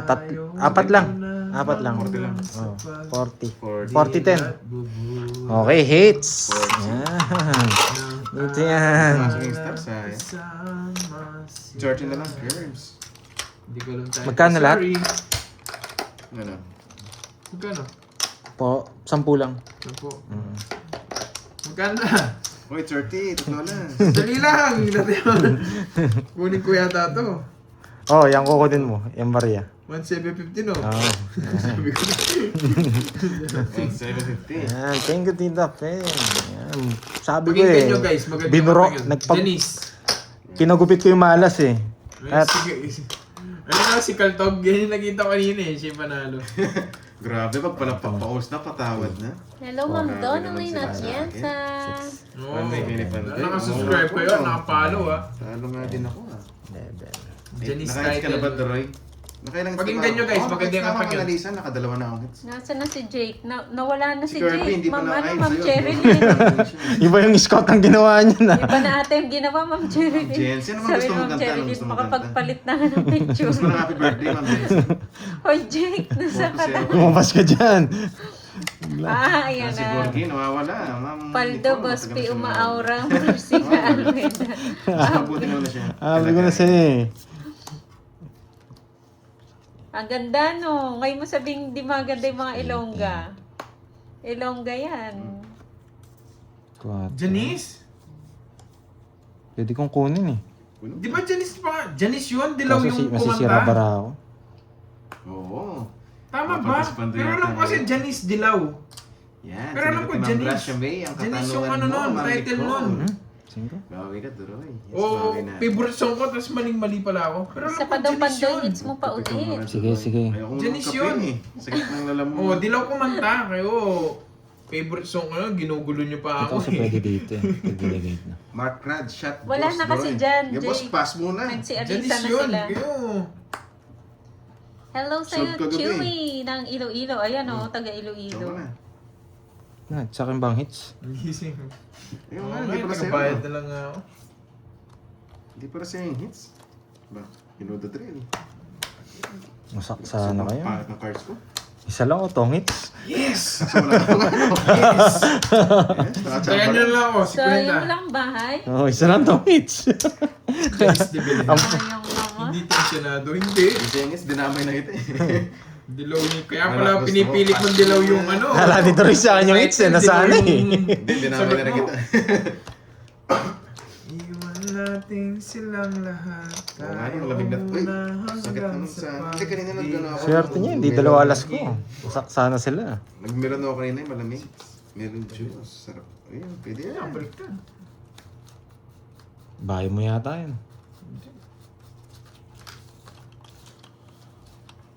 apat lang. Apat lang. 40 lang. Oh, 40. 40. 40-10. Okay, hits. Yan. Dito yan. Masok yung star, sayang. George na lang, curves. Hindi ko lang tayo. Magkano lahat? Sorry. Ano? Magkano? 10 lang. Ano po? Magkano na? Uy, 30, totoo lang. Dali lang. Kunin ko yata to. Oh, yan kukunin mo. Yan Maria. 1,750 no? Oo. Sabi ko. 750. Yan, thank you Tita Pen. Yan. Sabi ko Pakinggan eh. nyo guys. Maganda Binuro, yung Janice. Kinagupit ko yung malas eh. At Sige. Ano na si Kaltog? Yan yung nakita ko kanina eh. Siya yung panalo. Grabe, pag pala papaos na, patawad na. Hello, Ma'am Grabe Donnelly naman sila sa Atienza. Oo. Panday, pinipanday. Nakasubscribe kayo. Nakapalo ah. Talo nga din ako ah. Janice Nakahits ka na ba, title. Doroy? Nakailang Pakinggan nyo, guys. Maganda yung kapag yun. Alisa, nakadalawa na akong hits. Nasaan na si Jake? Nawala na si Kirby, Jake. hindi pa Ma'am, na ayos Ma'am sa'yo. Cherilyn. iba yung scout ang ginawa niya na. Iba na ate yung ginawa, Ma'am Cherilyn. Jen, sino naman Sabi gusto ni mong Ma'am kanta? Ano Cherilyn, gusto mong makapagpalit na ka ng picture. Gusto mo ng happy birthday, Ma'am Jensen. Hoy, Jake, nasa ka na? Lumabas ka dyan. Ayan Si na. Borgi, nawawala. Ma'am Paldo, Nicole, Bospi, matagal na siya Umaaura, Marcia Almeda. nawawala. Mabuti mo na siya. Sabi ko na sa'yo eh. Ang ganda, no? Ngayon mo sabing di maganda yung mga Ilongga. Ilongga yan. Janice? Pwede kong kunin eh. Di ba Janice pa? Janice yun? Dilaw Kaso yung masisira kumanta? bara ako. Oo. Tama ba? Participant Pero yata alam ko kasi yun. Janice Dilaw. Yan. Pero alam ko, sinagot ni Ma'am Janice. Gracia May, ang Janice yung katanungan ano mo, nun, Ma'am title Nicole. nun. Cinco? Bawi ka, Doroy. Yes, Oo, bawi na. favorite song ko, tapos maling-mali pala ako. Pero alam Isa ko, pa daw Janice pandoy yun. hits mo pa Ikaw ulit. naman, Sige, Doroy. sige. Ayoko Janice magkape yun. eh. Sakit ng lalamunan. Oo, Dilaw kumanta. Kayo, favorite song ko yun, ginugulo nyo pa Ito ako kasi pwede dito eh. Pwede dito na. Mark Rad, shot Wala boss, na kasi Doroy. dyan, Yeah, boss, Jay. pass muna. Si Alisa Janice na yun. sila. Kayo. Hello sa'yo, Sub kagabi. Chewy ng Iloilo. Ayan o, taga Tama Iloilo. na. Sa akin bang hits? Gising. Ayun nga, Oo, hindi ngayon, pala sa'yo. nagbayad na lang ako. Hindi para sa'yo yung hits. Ba, you know the drill. Masaksa na kayo. Pangat ng cards ko. Isa lang o, tong hits. Yes! So wala akong ano. Yes! Yes, Kaya nyo lang ako, si So, yung Kwenta. lang bahay. Oo, isa lang tong hits. Janice de Belen. Sayang naman. Hindi tensionado. Hindi. Isengis, dinamay na kita eh. Dilaw niya. Kaya Wala, pala gusto pinipilit mo, mong dilaw passion yung yan. ano. Hala, dito rin sa akin yung hits eh. Nasaan eh. Hindi, dinamay na kita. Iwan natin silang lahat. Oo nga, yung malamig na. Uy, sakit naman sa... Hindi, kanina nag-ano ako. Swerte niya, hindi dalawa alas ko. Sana sila. Nagmeron ako kanina yung malamig. Meron juice. Sarap. Ayun, pwede yan. Baliktad. Bahay mo yata yun.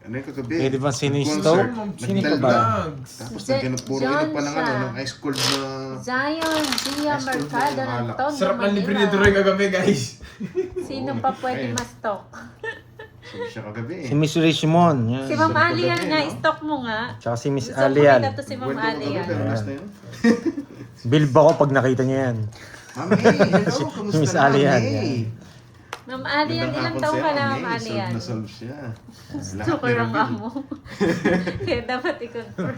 Ano yung kagabi? Pwede ba sinistoke? Concert. Sino ka Nagdal ba? lang. Tapos puro inom pa ng ano, Johnson. ng ice cold na... Zion, Gia Ice cold Mercado na ng alak. Tondo, Sarap ng libre Manila. nito rin kagabi, guys. Sino pa pwede Ayun. ma-stock? Sabi siya kagabi eh. Si Miss Richmond. Si Yan. Ma'am Sarap Alian kagabi, nga, no? stock mo nga. Tsaka si Miss Gusto ko Alian. makita to si Ma'am Kwento ko kagabi, Alian. pero last na yun. Bilb ako pag nakita niya yan. Mami, hello, kamusta Miss na, Alian, Mami? yan. Ma'am Alian, Magandang ilang hapon taong sa'yo, ka na, Mami. Ma'am Alian? Solve na solve siya. Gusto ko lang amo. Kaya dapat i-confirm.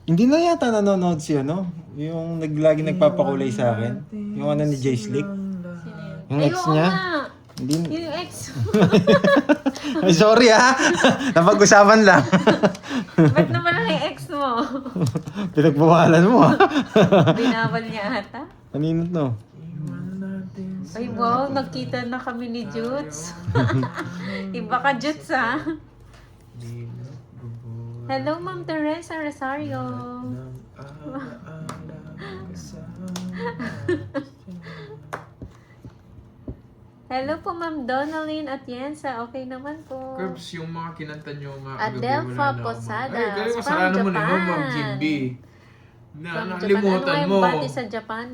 Hindi na yata nanonood si ano? Yung lagi nagpapakulay sa akin. Yung ano ni Jay Slick. Sino yun? Yung Ay, ex oo niya? nga. Hindi. Yung ex. Ay, sorry ha. Napag-usapan lang. Ba't naman ang ex mo? Pinagbawalan mo ha. Binawal niya ata? Kanino to? Ay wow, nagkita na kami ni Jutes. Iba ka Jutes ha. Hello Ma'am Teresa Rosario. Hello po Ma'am Donalyn Atienza. Okay naman po. Curbs, yung mga kinanta nyo nga. Adelpha Posadas Ay, galing from masarado mo na yun, Japan. Ma'am Jimby. Na, From Japan. nakalimutan Ano mo. yung bati sa Japan?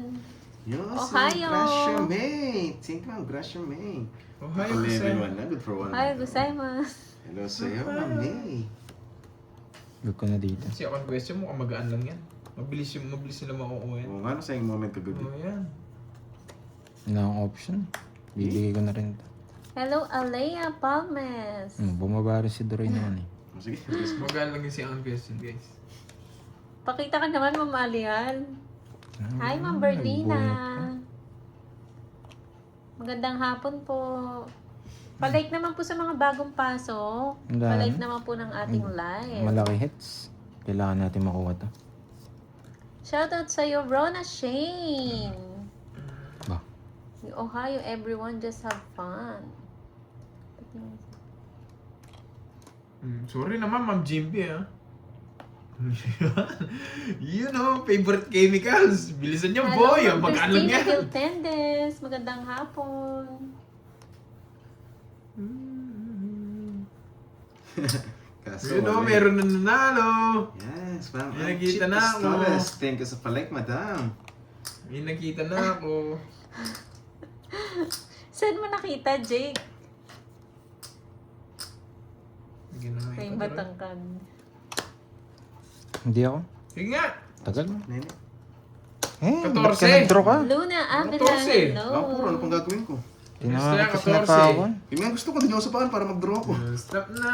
Yo, Ohio. Gracia May. Thank you, Gracia May. Ohio, Level Kusay. 1 na, good for 1. Hi, gozaimasu. Hello sa'yo, Mami. Look ko na dito. Kasi ako ang question mo, magaan lang yan. Mabilis nila makukuha yan. Oo nga, nasa yung moment kagabi. Oh, yan. Wala akong option. Bibigay ko na rin to. Hello, Alea Palmes. Bumaba rin si Doroy naman eh. Oh, sige, please. Magaan lang yung si ang question, guys. Pakita ka naman, Ma'am Alian. Hi, Ma'am Berlina. Magandang hapon po. Palike naman po sa mga bagong pasok. Ang dami. Palike naman po ng ating live. Malaki hits. Kailangan natin makuha to. Shoutout sa'yo, Rona Shane. Ba? Yung Ohio, everyone just have fun. Sorry naman, Ma'am Jimby, ah. You know, favorite chemicals. Bilisan niyo, boy. Ang Ma'am magaan lang Christina yan. Viltendes. Magandang hapon. Kaso, You know, wala eh. meron na nanalo. Yes, ma'am. May nakita na ako. Thank you sa palike, madam. May nakita na ako. Saan mo nakita, Jake? Sige na, May ikaw, batangkan. Hindi ako. Sige nga. Tagal mo. Nene. Ba't ka 14. nag-draw ka? Luna Avila, 14. hello. Ako puro, ano pang gagawin ko? Di na Gusto niya, kita 14. sinapawan. Yun nga gusto ko, din ako sa paan para mag-draw ko. Stop na.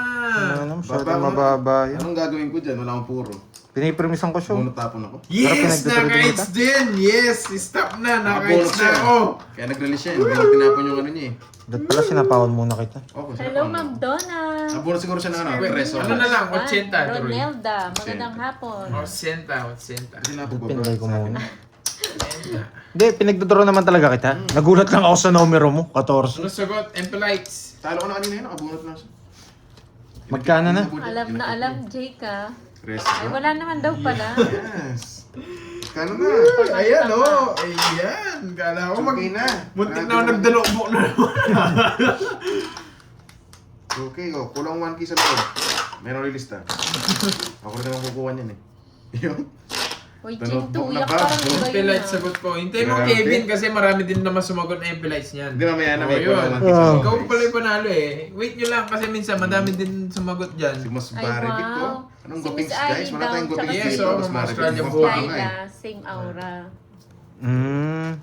Ano naman, masyado Baba, mababa yan. Anong gagawin ko dyan? Wala akong puro. Pinipremisan ko siya. Muna tapon ako. Yes, pinagtutuloy naka-hits din. Yes, stop na. Naka-hits Nakabonus na siya. ako. Kaya nag-release siya. Hindi ko tinapon yung ano niya eh. Ba't pala sinapawan muna kita? Okay, Hello, Ma'am Donna. Nabuno siguro siya ng ano, Wait, preso. ano na lang, 80, Tuloy. Ronelda, magandang hapon. Oh, senta. Senta. Kasi napababa. Pinlay ko sa akin. muna. Hindi, pinagdodraw naman talaga kita. Nagulat lang ako sa numero mo, 14. Ano sagot? Empelites. Talo ko na kanina yun, nakabunot na siya. Magkano na? Alam na alam, Jake ah. Resto. Ay, wala naman daw pala. Yes. Kano na? Ayan, oh. Ayan. Kala ko Okay na. Muntik na ako nagdalokbo na naman. Okay, oh. Kulang 1 key sa loob. Meron lilista. Ako rin naman kukuha niyan eh. Yun. Uy, Tanong Jing, mo na tuyak ba? parang iba yun Empelites ah. sagot ko. Hintay mo, Grabe. Kevin, kasi marami din naman sumagot na Empelites niyan. Hindi mamaya na Oh, may yun. kulang 1 key sa loob. Ikaw pala yung panalo eh. Wait nyo lang kasi minsan madami din sumagot dyan. Si Mas Ay, Baribit ko. wow. Anong Si gopings Miss guys? Aileen Wala tayong daw, gopings tsaka Yes, dito. oh, Mas mga Baribit. Australian Mas boy. baka nga eh. Laila, same aura. 3,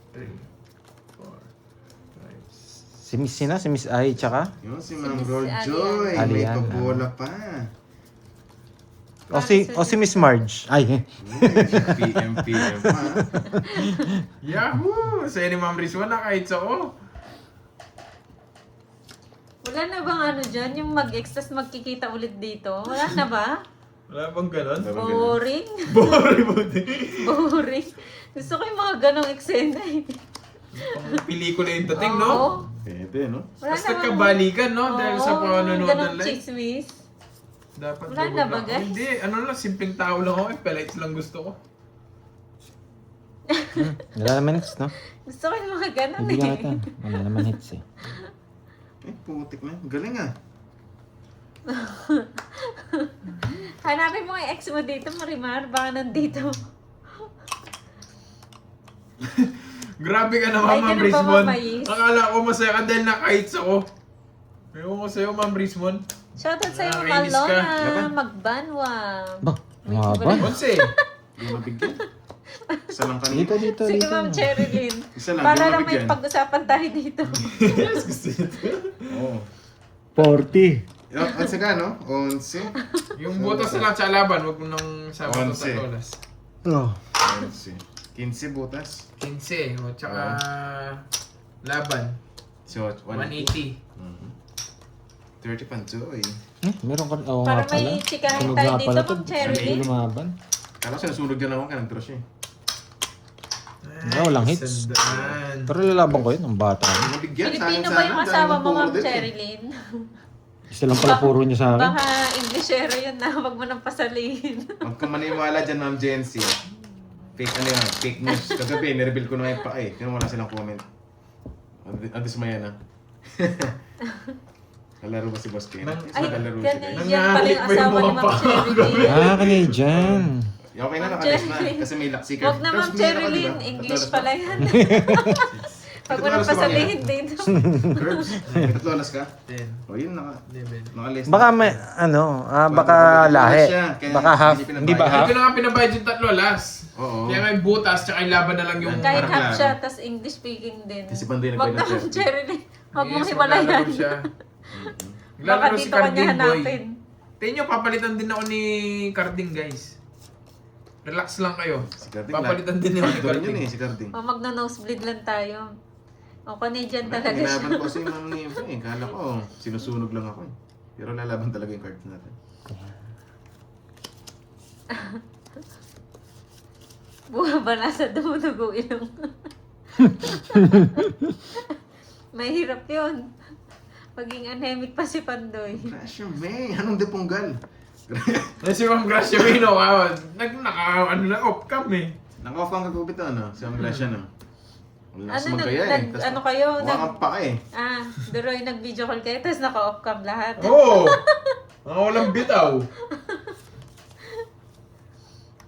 4, 5, Si Miss Sina, si Miss Ai, tsaka? Yun, si Si Ma'am Miss Roll Joy. Alian. May Alian, pabola pa. O si Miss Marge. Ay, PM pa. Yahoo! Sa'yo ni Ma'am Rizwan, nakahits ako. Wala na bang ano dyan? Yung mag-ex, tas magkikita ulit dito? Wala na ba? Wala bang ganon? Boring. Boring mo din. Boring. Gusto ko yung mga ganong eksena eh. Pang pelikula yung dating, no? Oo. Pwede, no? Wala Tapos namang- nagkabalikan, no? Dahil sa Oo, panonood ganong ng live. chismis. Dapat Wala double na ba, lang. guys? Hindi, ano lang, simpleng tao lang ako. Pelites lang gusto ko. wala naman hits, no? Gusto ko yung mga ganon Hindi nga eh. ata. Wala naman hits eh. Putik na. Galing ah. Hanapin mo yung ex mo dito, Marimar. Baka nandito. Grabe ka Ay, naman, Ma'am ganun ba, Rizwan. Ma'am Mais? Akala ko masaya ka dahil nakahits ako. Ewan ko sa'yo, Ma'am Rizwan. Shoutout sa'yo, Nakakainis ka. Malona. Laban. Magbanwa. Ba, Wait, mahaba. wala. Onse. Hindi mabigyan. Isa lang kanina. Dito, Sige, dito. Ma'am Cherilyn. Isa lang, Para di lang may mabigyan. pag-usapan tayo dito. Yes, gusto niya to. Oo. 40. 11 ka, no? 11. Yung butas na lang sa laban, huwag mo nang sama Onse. sa lolas. Oh. 11. 15 butas. 15, o tsaka laban. So, 180. 30 panjoy. Meron ka. Oo Para nga pala. may chikahin Tunog tayo nga dito, pala to. Ma'am Cherilyn. Hindi lumaban. Kala ko sinusunog din ako kaya nag-draw siya. Wala, walang hits. Sandaan. Pero lalaban ko yun, ang bata. Mabigyan, Pilipino sayang ba yung sana, asawa dahil mo, Ma'am puro din eh. Cherilyn? Isa lang pala puro niya sa akin. Baka Englishero yun na, wag mo nang pasalihin. Huwag ka maniwala dyan, Ma'am Jency. Fake ano yan, fake news. Kagabi, nireveal ko na yung pa eh. Kaya wala silang comment. Adis maya na. Kalaro ba si Boss Ken? Ay, Kalaro siya guys. ganun. Yan pala yung asawa ni Ma'am Cherilyn. Ah, Canadian. Okay na, Ma'am nakalis na. Cherilyn. Kasi may laksi ka. Wag na, Ma'am Cherilyn. English pala yan. Wag mo nang Tatlo alas ka ba pasalihin dito. Curbs, may tatlo alas ka? 10, O yun, 11. nakalis. Baka may, ano, baka lahi. Baka half. Hindi ba Hindi half? ko na nga pinabayad yung tatlo alas. Oo. Kaya may butas, tsaka yung laban na lang yung... Kahit Parang half lang. siya, tas English speaking din. Kasi Pandoy Wag na, nagbayad ng Ma'am 30. Cherilyn. Wag mong Yes, himalayan. maglalaro siya. Baka Naglalaro si dito kanya Carding, boy. hanapin. Tingnan nyo, papalitan din ako ni Carding, guys. Relax lang kayo. Si Carding Papalitan din ako ni Ito rin yun Carding. eh, si Carding. O, magna-nosebleed lang tayo. O, Canadian talaga Nilaban siya. ko si Ma'am Neva eh. Kala ko, sinusunog lang ako eh. Pero lalaban talaga yung cards natin. Buha ba nasa dumudugo ilong? Mahirap yun. Maging anemic pa si Pandoy. Gracia May, anong depunggal? Eh, si Ma'am Gracia May, no, ano na, off-cam eh. Naka-off ang kagupit na, si Ma'am Gracia na. Wala Ano, ano, magkaya eh. Tas ano kayo? mukha kang paka eh. Duroy, nag-video call kayo, tapos naka-off cam lahat. Oo! Mga walang bitaw.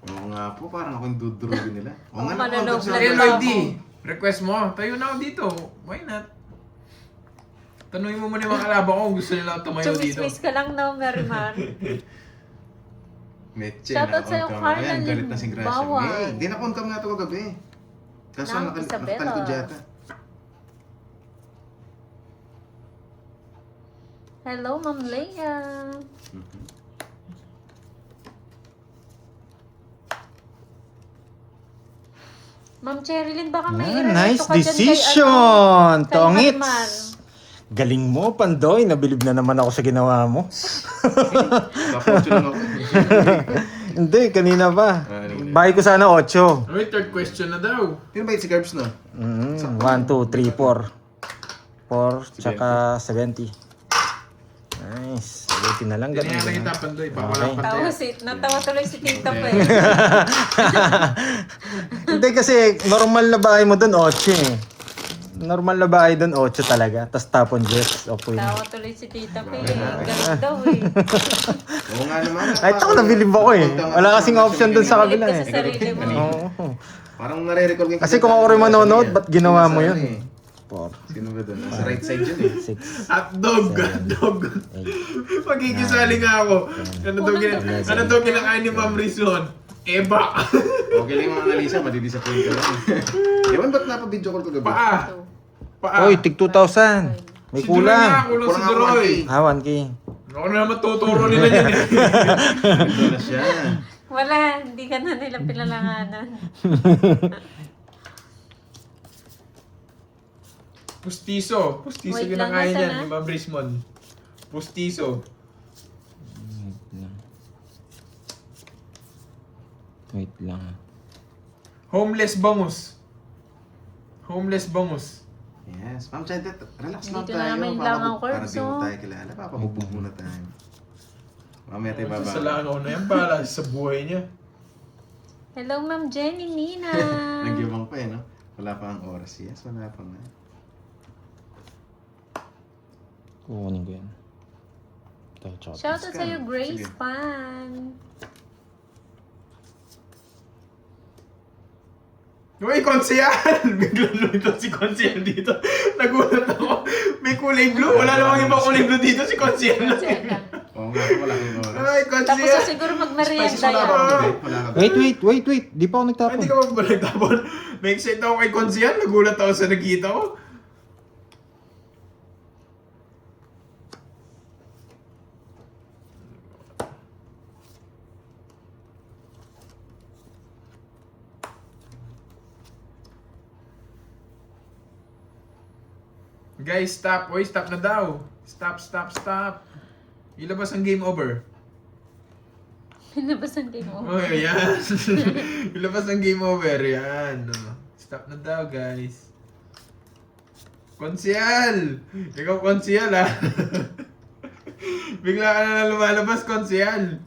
Oo nga po, parang ako yung dudurugin nila. Oo nga, Mananaw naka-off vlog Hey, sa- ba Lloyd D, ako? request mo, tayo na ako dito. Why not? Tanungin mo muna yung mga kalaban ko kung gusto nila tumayo dito. Chumismis ka lang na, Marimar. Meche, Shoutout naka-on sa'yo, cam. Carla Ayan, galit na si Gracia. Limbawan. Eh, di na-on cam nga ito kagabi. Kaso Nang Isabela. nakatalikod yata. Hello, Ma'am Leia. Ma'am Cherilyn, baka may Ah, irereto nice ka dyan kay, decision! kay Tongits! Marimar. Galing mo, Pandoy. Nabilib na naman ako sa ginawa mo. Kapocho lang ako. Hindi, kanina pa. Kanina. Bahay ko sana 8. Ay, third question na daw. Sino ba yung si Carbs na? 1, 2, 3, 4. 4, tsaka 70. Nice. 70 na lang. Hindi na Ganun. kita, Pandoy. Baka Okay. walang pantay. Natawa tuloy si Tita pa eh. Hindi kasi normal na bahay mo doon 8 eh. Normal na bahay doon 8 talaga. Tapos tapon Jess. Okay. Tawa tuloy si Tita pa eh. Galit daw eh. Oo nga naman. Ay, tsaka nabilib ako eh. Wala kasing option doon sa Galit kabila ka sa eh. sarili mo. Oo. Parang nare-record ko yung Kasi kung ako rin manonood, ba't ginawa mo yun? Eh. 4, Sino ba doon? Nasa right side yun eh. 6, Hotdog, hotdog. Magkikisali nga ako. Ano daw kinakain ni Ma'am Rizwan? Eba. Okay lang yung mga analisa, madidisappoint ka lang. Ewan ba't napabidyo call ko gabi? Paa. Paa. Oy, tig 2,000. May Si Duroy nga, kulang. kulang si Kulang ako, Duroy. 1K. 1K. Ako na naman tuturo nila yan eh. Ito na siya. Wala, hindi ka na nila pinalanganan. Pustiso. Pustiso Wait lang, kinakain nasa yan na? ni Ma'am Rismon. Pustiso. Wait lang. Homeless bangus. Homeless bangus. Yes. Ma'am Chantet, relax lang Dito tayo. na naman yung Para langaw para curves, di mo oh. tayo kilala. Papabugbog muna tayo. Mamaya tayo baba. Sa langaw na yan para sa buhay niya. Hello, Ma'am Jenny Nina. Nagyabang pa eh, no? Wala pa ang oras. Yes, wala pa nga. Kukunin ko yan. Ito, chocolate. Shoutout Scan. sa'yo, Grace Sige. Pan. Uy, Konsyal! Biglang lumito si Konsyal dito. Nagulat ako. May kulay blue. Wala namang ibang kulay blue dito. Si Konsyal lang. Kasi lang. Oo nga, wala kang oras. Ay, Tapos Konsyal! siguro Spices magmerienda wala yan. ka ba? Wala ka ba? Wait. Di pa ako Ay, nagtapon. hindi ka magbalag tapon. May excited ako kay Konsyal. Nagulat ako sa nakita ko. Guys, stop. Uy, stop na daw. Stop. Ilabas ang game over. Pinabasan din mo. Oh, yan. Ilabas ang game over. Yan. Oh. Stop na daw, guys. Konsyal! Ikaw, Konsyal, ha? Bigla ka na lumalabas, Konsyal.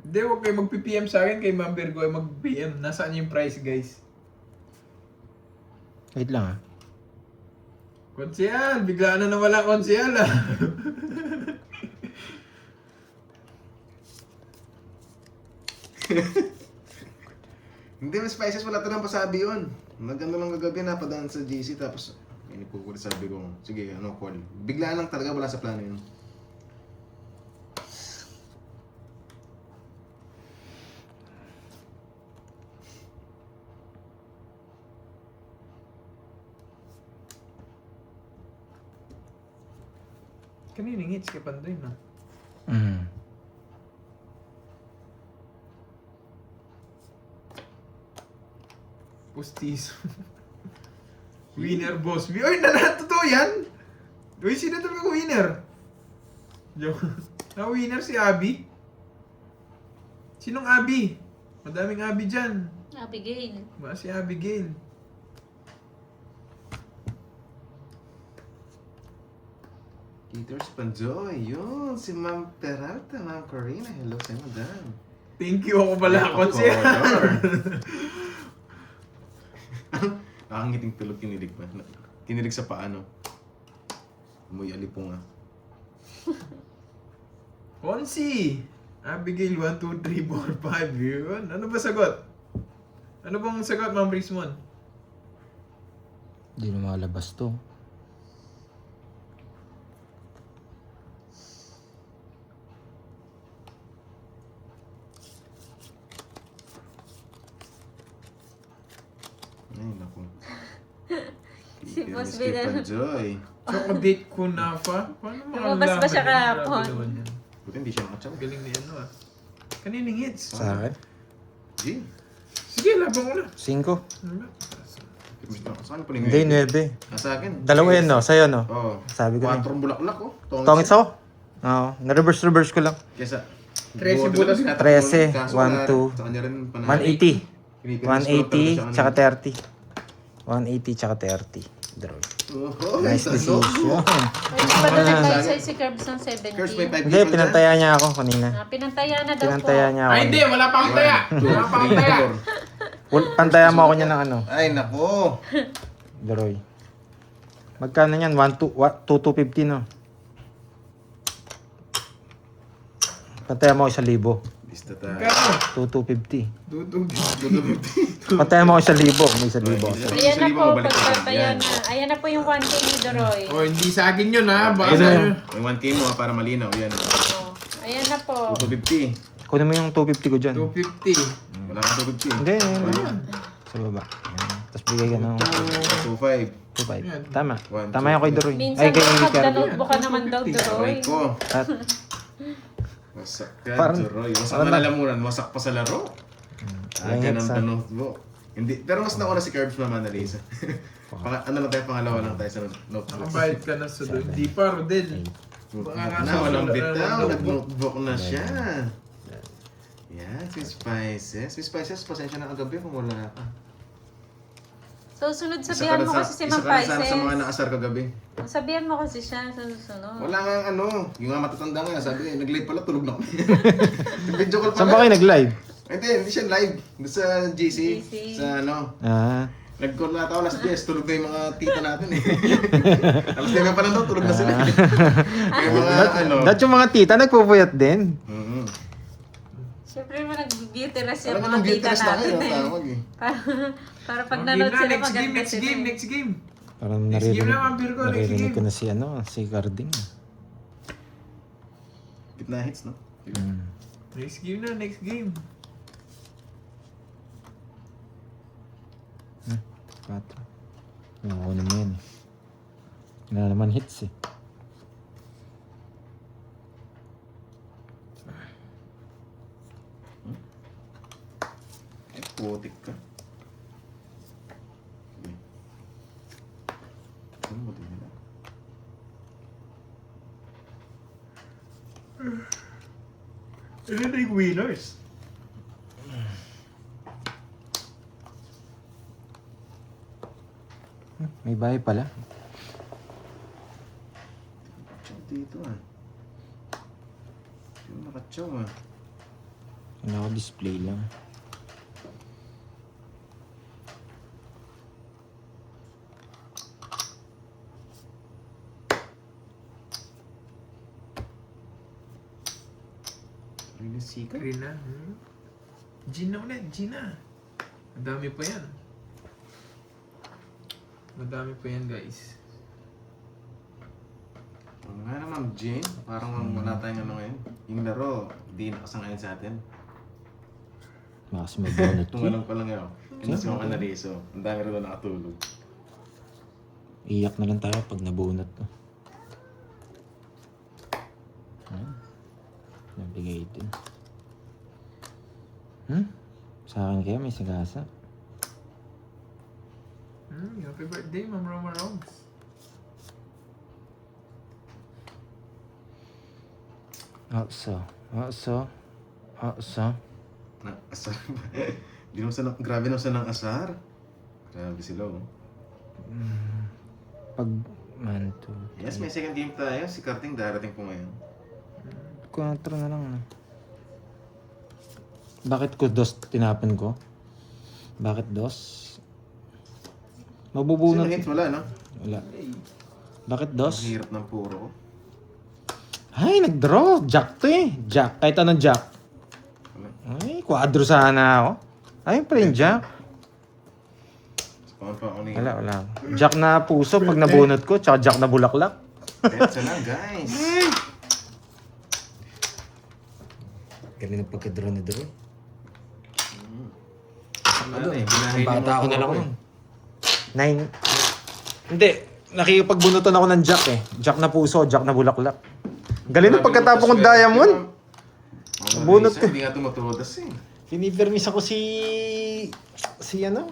Hindi, huwag kayo mag-PPM sa akin. Kay Ma'am Virgo ay mag-PM. Nasaan yung price, guys? Wait lang ah. Konsyal! Bigla na nawala, Konsyal, ha? Hindi, may spices, wala tanong pasabi yun. Nagano lang kagabi, napadaan sa GC, tapos inipukuli, sabi ko, sige, ano, call. Biglaan lang talaga, wala sa plano yun. Kanina ngits kay Pandoy, na. Pustiso. Winner, boss. Uy, totoo yan! Uy, sino talaga winner? Joke. Na winner si Abby? Sinong Abby? Madaming Abby dyan. Abigail. Ba si Abigail? Peters Panjoy, yun, si Ma'am Peralta, Ma'am Corina, hello sa'yo, madam. Thank you ako pala, Of Konsyal. Nakangiting tulog, kinilig pa. Kinilig sa paano. Umuy alipong ah. Konsi! Abigail, 1, 2, 3, 4, 5. Yun. Ano ba sagot? Ano bang sagot, Ma'am Rismon? Hindi na makalabas to. Ay, naku. Si Boss Miss Kay Vidal. Panjoy. Chocolate kunafa? Paano Lumabas ba siya kahapon? Grabe naman yan. Buti hindi siya nakatsaw. Galing ni ano ah. Kaninang hits. Sa akin? G. Sige, labang ko na. 5. Ano ba? Saan pa Hindi, 9. Sa akin. Dalawa yan no, sa'yo no. Oo. Sabi ko na. 4 bulaklak oh. Tongits ako? Oo, na-reverse ko lang. Kesa. 13 butas na. 13, Kaso 1, 2, Sa kanya rin panalo. 180. Pinipinilis ko lang talaga siya 180, tsaka kanina. 30. 180, tsaka 30. Draw. Oho, Nice ano? decision. Pwede ba na tayo sa si Curbs ng Curse may 70? 5 Hindi, pinantaya niya ako kanina. Pinantaya na daw Pinantaya po. niya ako. Ay hindi, wala pa akong taya. Wala pa akong taya. Pantaya mo ako niya ng ano. Ay, nako. Daroy. Magkano yan? 2,250 no? Pantaya mo ako 1,000. Bista tayo. Kano? 2,250. Dudug. Pantaya mo ako 1,000. May 1,000 ako. Ayan na po, Balik ka. pagpapayan na. Ayan na po yung 1K ni Doroy. Oh, hindi sa akin yun ha. Baka Ano sa yun? May 1K mo para malinaw. Yan. Oh, ayan na po. 250. Kunin mo yung 250 ko dyan. 250. Wala kang 250. Hindi, yan. Sa baba. Yan. Tapos bigay ka ng 2-5. 2.5. Yan. Tama. One, Tama two, yung kay Duroy. Minsan Ay, kay baka Ricardo. magda-notebook ka naman daw, Aray Duroy. ko. At, Wasak ka, Parang- Duroy. Wasak parang na lalamunan. Wasak pa sa laro. Ay, Aga ng headset. notebook. Hindi, pero mas nauna si Curbs naman na Lisa. Ano lang tayo, pangalawa lang tayo sa notebook. Nakabayad ka na sa doon. Hindi pa, Rodel. Na, walang bitaw. Nag-notebook na siya. Yan, Swiss Spices. Swiss Spices, pasensya na kagabi kung wala ka. So, sunod Isa sabihan ka mo na kasi si isa Ma'am ka na sana sa mga Pisces. naasar kagabi. Sabihan mo kasi siya sa susunod. Wala nga yung nga matatanda nga, sabi nag-live pala, tulog na kami. Video call saan ba pala. kayo nag-live? Hindi siya live. Doon sa GC, GC. sa Ah. Nag-call na ako alas 10, tulog na yung mga tita natin eh. Alas 9 pa lang daw, tulog na sila. Yung mga Dahil yung mga tita nagpupuyat din. Mhm. Siyempre mo nag-beauty rest yung Parang mga anong tita beauty rest na natin kayo, eh. tawag eh. Para pag Game nanood na, sila next game, maganda next sila game, eh. next game. Parang Next game na, Ma'am Virgo, next naririnig game. ko na si Carding. Gitna hits, no? Next game na, next game. 4. Nakuha mo yan eh. Wala naman hits eh. Ay, putik ka. Ano mo din nila? Ano na yung winners? May bahay pala. Chow dito ah. Yung nakachow ah. Wala ako display lang. Really sika? Green na. Gina ulit, Gina. Madami pa yan. Madami pa yan, guys. Oo nga naman, Jane. Parang wala tayong ano ngayon. Yung laro, hindi nakasangayon sa atin. Makas may donut Ito nga lang pala ngayon. Yung si mga Analiso. Ang dami rin nakatulog. Iyak na lang tayo pag nabunot to. Nabigay din. Sa akin kaya may sigasa. Happy birthday, Ma'am Roma Roms. Aksa. Na, asar ba? Grabe na sa ng asar. Grabe sila oh. Pag manto. Yes, may second game tayo. Si Karting darating po ngayon. 4 na lang. Bakit ko dos tinapon ko? Bakit dos? Mabubunot. Sino hits? Wala, no? Wala. Bakit dos? Ang hirap ng puro ko. Ay, nag-draw. Jack to eh. Jack. Kahit anong Jack. Wala. Ay, quadro sana ako. Ay, pa rin Jack. Spawn pa ako ni... Wala. Jack na puso pag nabunot ko, tsaka Jack na bulaklak. Petsa lang, guys. Galing ng pagka-draw na draw. Ano eh, binahin Bata ako na lang eh. nun. 9. Hindi. Nakikipagbunutan ako ng Jack eh. Jack na puso, Jack na bulaklak. Galing ng pagkatapos kong diamond. Bunot ko. Hindi nga tumutudas eh. Pinipermis ako si ano?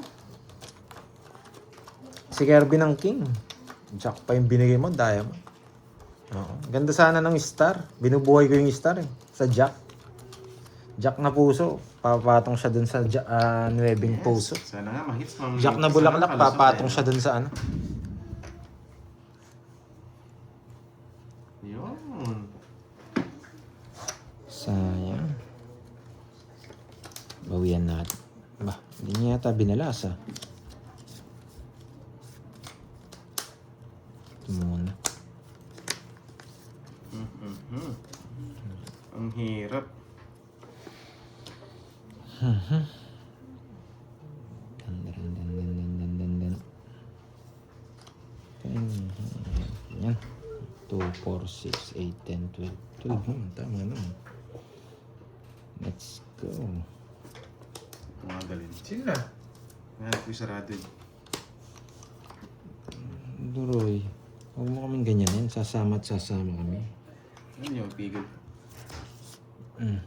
Si Kirby ng King. Jack pa yung binigay mo, diamond. Oo. Ganda sana ng star. Binubuhay ko yung star eh. Sa Jack. Jack na puso. Papatong siya dun sa nuwebing puso. Sana nga ma-hits mang... Jack na bulaklak, papatong siya dun sa ano. Yun. Sayang. Bawian natin. Ba, hindi niya yata binalasa. Ito muna. Ang hirap. Yan. 2, 4, 6, 8, 10, 12. 12. Tama naman. Let's go. Mga dalin. Sino na? Ngayon ko yung sarado eh. Duroy. Huwag mo kaming ganyanin. Sasama at sasama kami. Ano yung pigil? Mm.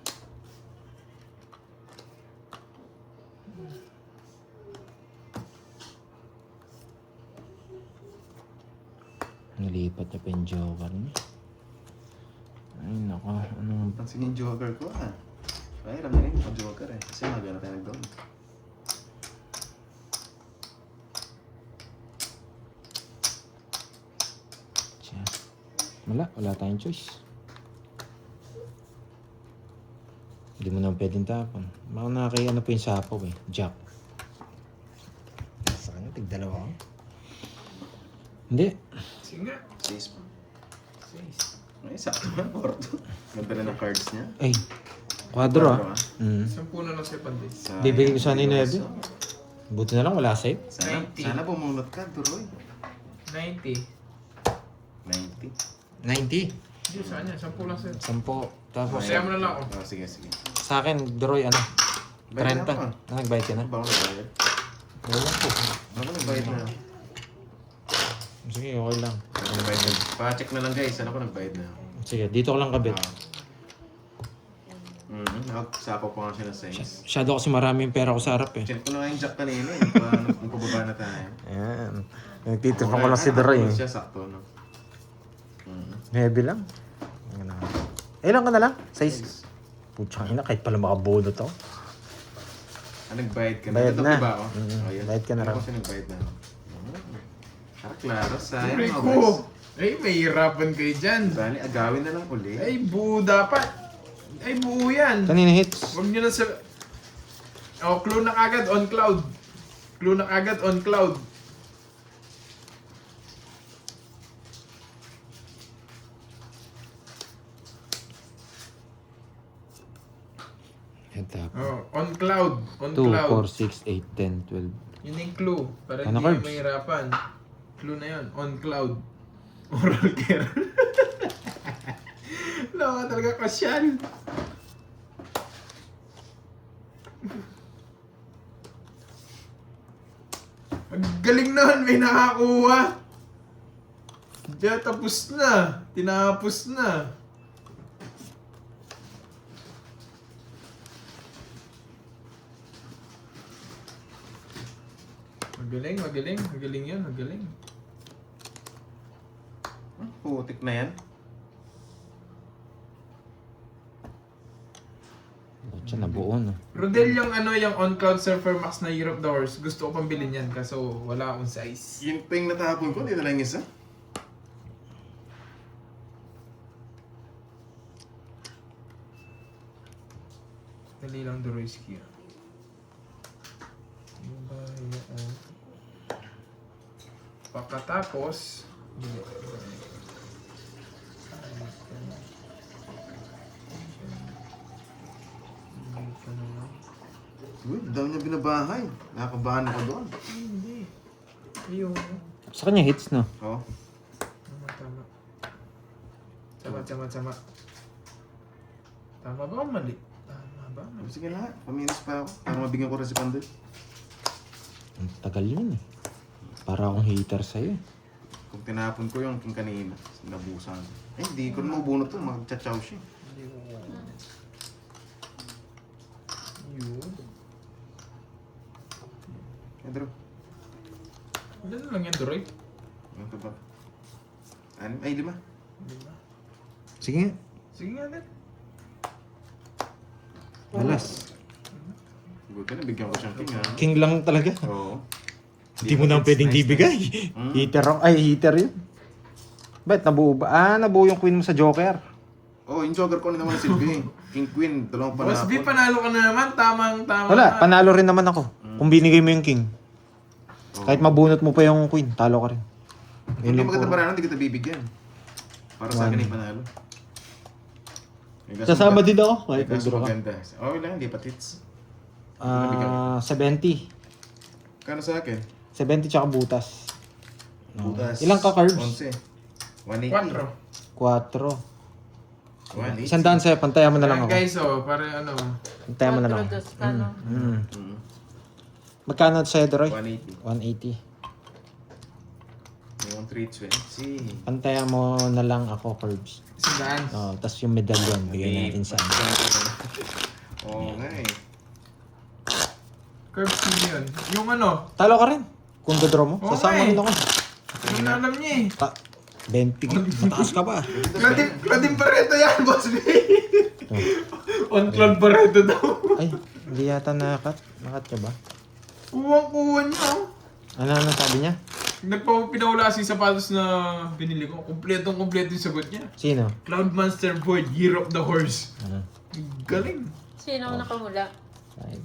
Nalipat na pa yung joker niya. Ay, nako. Anong... Pansin yung joker ko ah. Ay, alam na rin yung joker eh. Kasi magana tayo nag-down. Siya. Wala tayong choice. Hindi mo naman pwedeng tapon. Baka nakakaya ano po yung sapaw eh. Jack. Sa kanya, tig-dalawa ko. Hindi. Sige nga. 6 pa. 6. Ay, sakto man. Orto. Ganda na ng cards niya. Ay. Quadro ah. Quadro, ah. Mm. 10 na lang si Pandit. Sayang. Bibigay ko sana yung 9. Buti na lang wala save. Sana, 90. sana bumunot ka, Duroy. 90. 90. 90. Hindi, saan yan? 10 lang sa'yo. 10. Tapos Masaya mo na lang ako. Oh, sige, sige. sa akin, Duroy, ano? Bayad na 30. ako, ah. Nagbayad ka na? Ano ba ako nagbayad? Wala po. Ako nagbayad na. Sige, okay lang. Ako nagbayad na. Pa-check na lang guys, ano ko nagbayad na. Sige, dito ko lang kabit. Nakasapaw pa nga siya ng size. Masyado kasi marami yung pera ko sa harap eh. Check ko na nga yung jack kanina eh. Magpababa na tayo. Ayan. Nagtitripan ko lang si Duroy eh. Siya sakto, no? Heavy lang. Ilan ka na lang? Size? Putsang ina, kahit pala makabunot ako. Nagbayad ka na? Bayad Tatapos na. ba ako? Mm, Oh, yan. bayad ka na Ano raw. kasi nagbayad na ako? Klaro, sayang Siyempre mga ko. boys. Ay, mahirapan kayo dyan. Bali, agawin na lang uli. Ay, buo dapat. Ay, buo yan. Kanina hits. Huwag nyo na sa... Oh, clue na agad on cloud. Clue na agad on cloud. Ito. Oh, on cloud. On 2, cloud. 4, 6, 8, 10, 12. Yun yung clue. Para Ano, hindi Curbs? mahirapan. Clue na yun. On cloud. Oral care. Wala ka talaga kasyal. Ang galing naman, may nakakuha. Diyan, tapos na. Tinapos na. Magaling, magaling. Magaling yan, magaling. Putik na yan. Siya nabuo no. Rodel, yung ano, yung on-cloud Surfer Max na Europe Doors, gusto ko pang bilhin yan kaso wala akong size. Yun pa yung natapon ko, di na lang isa. Dali lang Doroyski. Yung ba yung... Pagkatapos... Uy, dami niya binabahay. Nakakabahan ako doon. Hindi. Ayun. Sa kanya hits no. Oh. Tama, tama. Tama. Tama ba o mali? Tama ba? Sige lahat, paminus pa ako. Para mabigyan ko rin si Pandoy. Ang tagal yun eh. Para akong hater sa'yo eh. Kung tinapon ko yung king kanina, nabusan. Eh, hindi ko na mabunot to, mag-chachaw siya. Hindi ko... Yun. Pedro, Ilan na lang yan, Doroy? ano to ba? Anim? Ay, 5. Diba? Sige nga. Sige nga, net. Alas. Buti na, bigyan ko siyang king ha. King lang talaga. Oo. Hindi mo na pwedeng Nice, ibigay. Heater ako. Ay, heater yun. Ba't nabuo ba? Ah, nabuo yung queen mo sa Joker. Oh, yung joker ko na naman si Silvi. King Queen, dalawang Boss B, panapon. panalo ka na naman. Tama. Wala, panalo rin naman ako. Kung binigay mo yung king. Oo. Kahit mabunot mo pa yung queen, talo ka rin. Hindi Yun lang maganda po. parang hindi kita bibigyan. Para sa akin yung panalo. Eh, kaso Sasama maganda- din ako. eh, Kahit kaso nagdraw ka. maganda. Okay lang, hindi pa hits. 70. Kano sa akin? 70 tsaka butas. No. Butas. Ilang ka cards? 11. 180. 4. 180. Isang sa'yo, pantayan mo na lang ako. Guys, oh, para ano. Pantayan mo na lang ako. Dos ka, no? Mm. Magkano sa'yo, Doroy? 180. 180. Yung Pang 320. Pantayan mo na lang ako, Curbs. Sandaan. Oh, tapos yung medallion, bigay natin sa ano. Oo nga eh. Curve speed yun. Yung ano, Talo ka rin. Kung dodraw mo, Oo sasama nga eh. rin ako. yung alam niya eh. 20, mataas ka pa. Claudine Barreto yan, boss B. On Claude Barreto daw. Ay, hindi yata nakat. Nakat ka ba? Kuwang-kuha niya. Oh. Ano sabi niya? Pinawala si sapatos na binili ko. Kompletong-kompleto yung sagot niya. Sino? Cloud Monster Void, Year of the Horse. Ano? Galing. Sino ang nakahula? 5,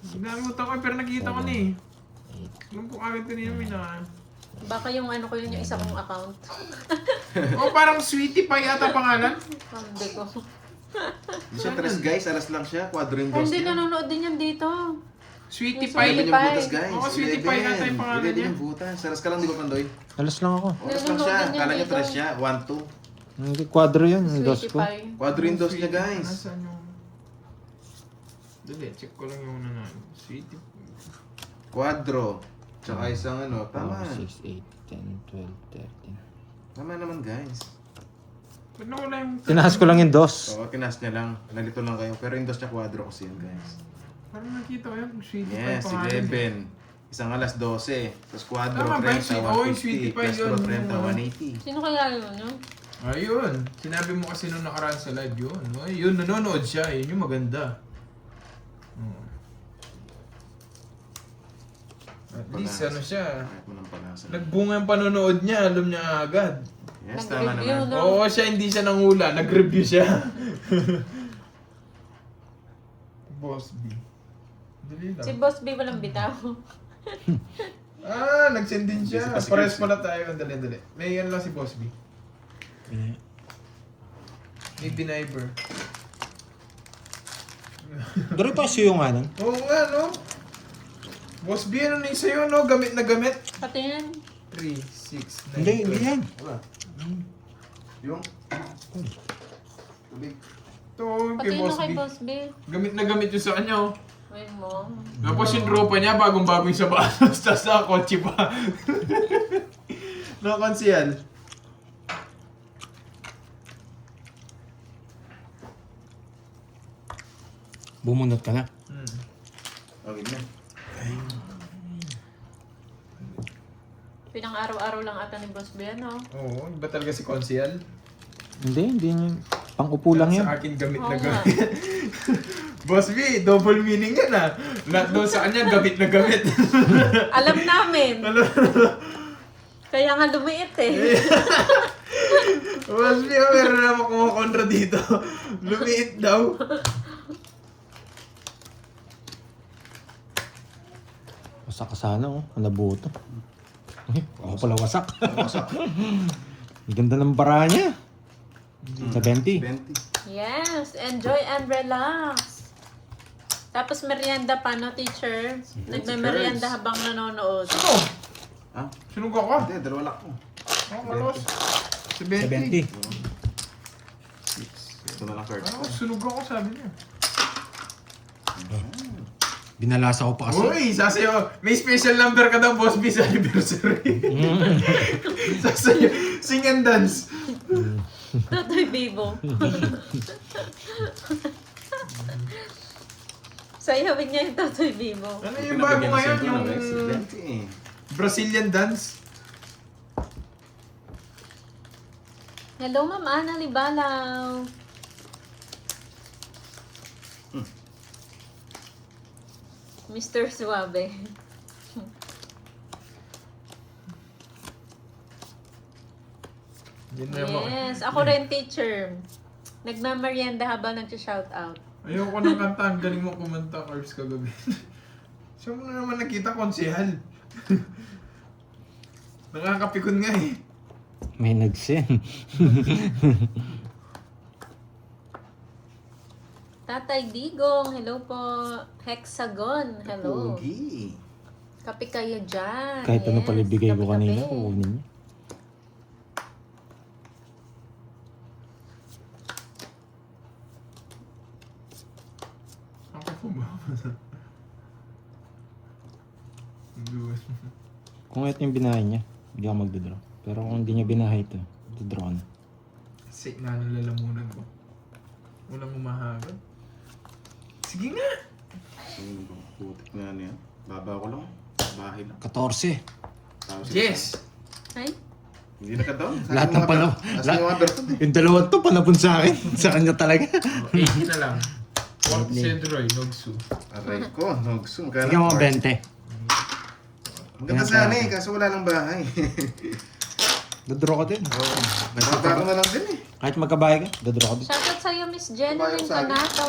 Sinalimutan ko pero nakita ko na eh. Alam ko kagad kanina may na... Baka yung ano ko yun, yung isa kong account. Oh, parang Sweetie Pie ata pangalan. Hindi ko. Hindi siya tres guys, aras lang siya. Quadro yung dos Hindi, niya. nanonood din yan dito. Sweetie Yung Pie. Eleven yung butas guys. Oo, Sweetie Pie ata yung pangalan Eleven niya. yung butas. Aras ka lang, di ba Pandoy? alas lang ako. Aras lang siya. Nanonood din yan Kala niyo dito. tres siya. 1, 2. Hindi, quadro yun, yung dos Sweetie ko. Pie. Quadro yung dos niya guys. Nasaan yung... Dali, check ko lang yung una na. Sweetie Pie. Quadro. Tsaka isang ano. Tama. 6, 8, 10, 12, 13. Tama naman guys. Ba't nawala yung... Tinaas ko lang yung dos. Oo, tinas niya lang. Nalito lang kayo. Pero yung dos niya quadro kasi yun guys. Parang nakita ko yung Sweetie Pie Yes, pangalan. 11. Isang alas 12. Tapos quadro, Tama ba yung 30, sweet- oh, yung sweetie 150. pie Plus pro yun. 30, 180. Sino kaya yun, no? Ayun. Sinabi mo kasi nung nakaraan sa live yun. Ayun, nanonood siya. Yun yung maganda. Oh. At least ano siya. Kahit mo ng pag-asa. Nagbunga yung panonood niya. Alam niya agad. Yes, tama Nag-review, naman. no? Oo, siya hindi siya nangula. Nag-review siya. Boss B. Dali lang. Si Boss B walang bitaw. Ah, nag-send din siya. Busy pa si Pares Chris. pala tayo. Dali. May yan lang si Boss B. May biniber. Pero pa siyo yung ano. Oo nga, no? Boss B, ano na yung sa'yo, no? Gamit na gamit. Patingin. 3, 6, 9, Hindi, hindi yan. Wala. Yung? Tubig. Ito, kay Patingin mo Boss kay B. Boss B. Gamit na gamit yung sa kanya, oh. Ay mo. Tapos yung tropa niya, bagong-bago yung sapatos. Tapos nakakotse pa. Nakakotse yan. Bumunot ka na. Okay na. Pinang-araw-araw lang ata ni Boss B, ano? Oo, iba talaga si Consial. Hindi niya. Pang-upo lang yan. Sa akin gamit na Oo nga. gamit. Boss B, double meaning yan ah. Lahat daw sa kanya, gamit na gamit. Alam namin. Kaya nga lumiit eh. Boss B, meron na makuha kontra dito. Lumiit daw. Wasak ka sana, oh. Nabuto. Ay, ako pala wasak. Wasak. Ang ganda ng bara niya. 70. 20. Yes, enjoy and relax. Tapos merienda pa, no, teacher? Nagme-merienda habang nanonood. Ano? Ha? Sunog ako. Hindi, dalawa lang. Ako malos. 70. 70. Ito na lang cards. Ano, sunog ako sabi niya. Binalasa ko pa kasi. Uy, sasayo. May special number ka daw, Boss B, sa anniversary. Sasayo. Sing and dance. Totoy Bibo. Sayawin niya yung Totoy Bibo. Ano yung bago ngayon? Yung 20. Brazilian dance? Hello, Ma'am Ana Libalaw. Mr. Suabe. Yun na naman. Yes, ako rin teacher. Nagmamerienda habang nag-shout out. Ayoko ng kanta. Ang galing mo kumanta, Carbs, kagabi. Saan mo na naman nakita, konsehal? Nakakapikon nga eh. May nag-send. Tatay Digong, hello po. Hexagon, hello. Pogi. Kape kayo dyan. Kahit ano pala ibigay ko kape-kape. kanina, kukunin niya. Ako po ba? Good. Kung ito yung binahay niya, hindi ako magdodraw. Pero kung hindi niya binahay ito, draw na. Kasi nalalamunan ko. Unang umahagad. Sige nga! Putik na ano yan. Baba ko lang. Bahay lang. 14. Tapos Yes! Ay, Hindi naka-down. Lahat ng panahon. As yung mga bertod eh. Yung dalawang to, panapon sa akin. Sa kanya talaga. 80 na lang. 40 Cedroy, Nogsu. Aray ko, Nogsu. Kaya Sige mo, 20. Ang ganda sana eh, kaso wala ng bahay. Dodraw ka din. Baba ko na lang din eh. Kahit magkabahay ka, dodraw ka din. shoutout sa'yo, Miss Jeneline Kabayo sa akin. Panato.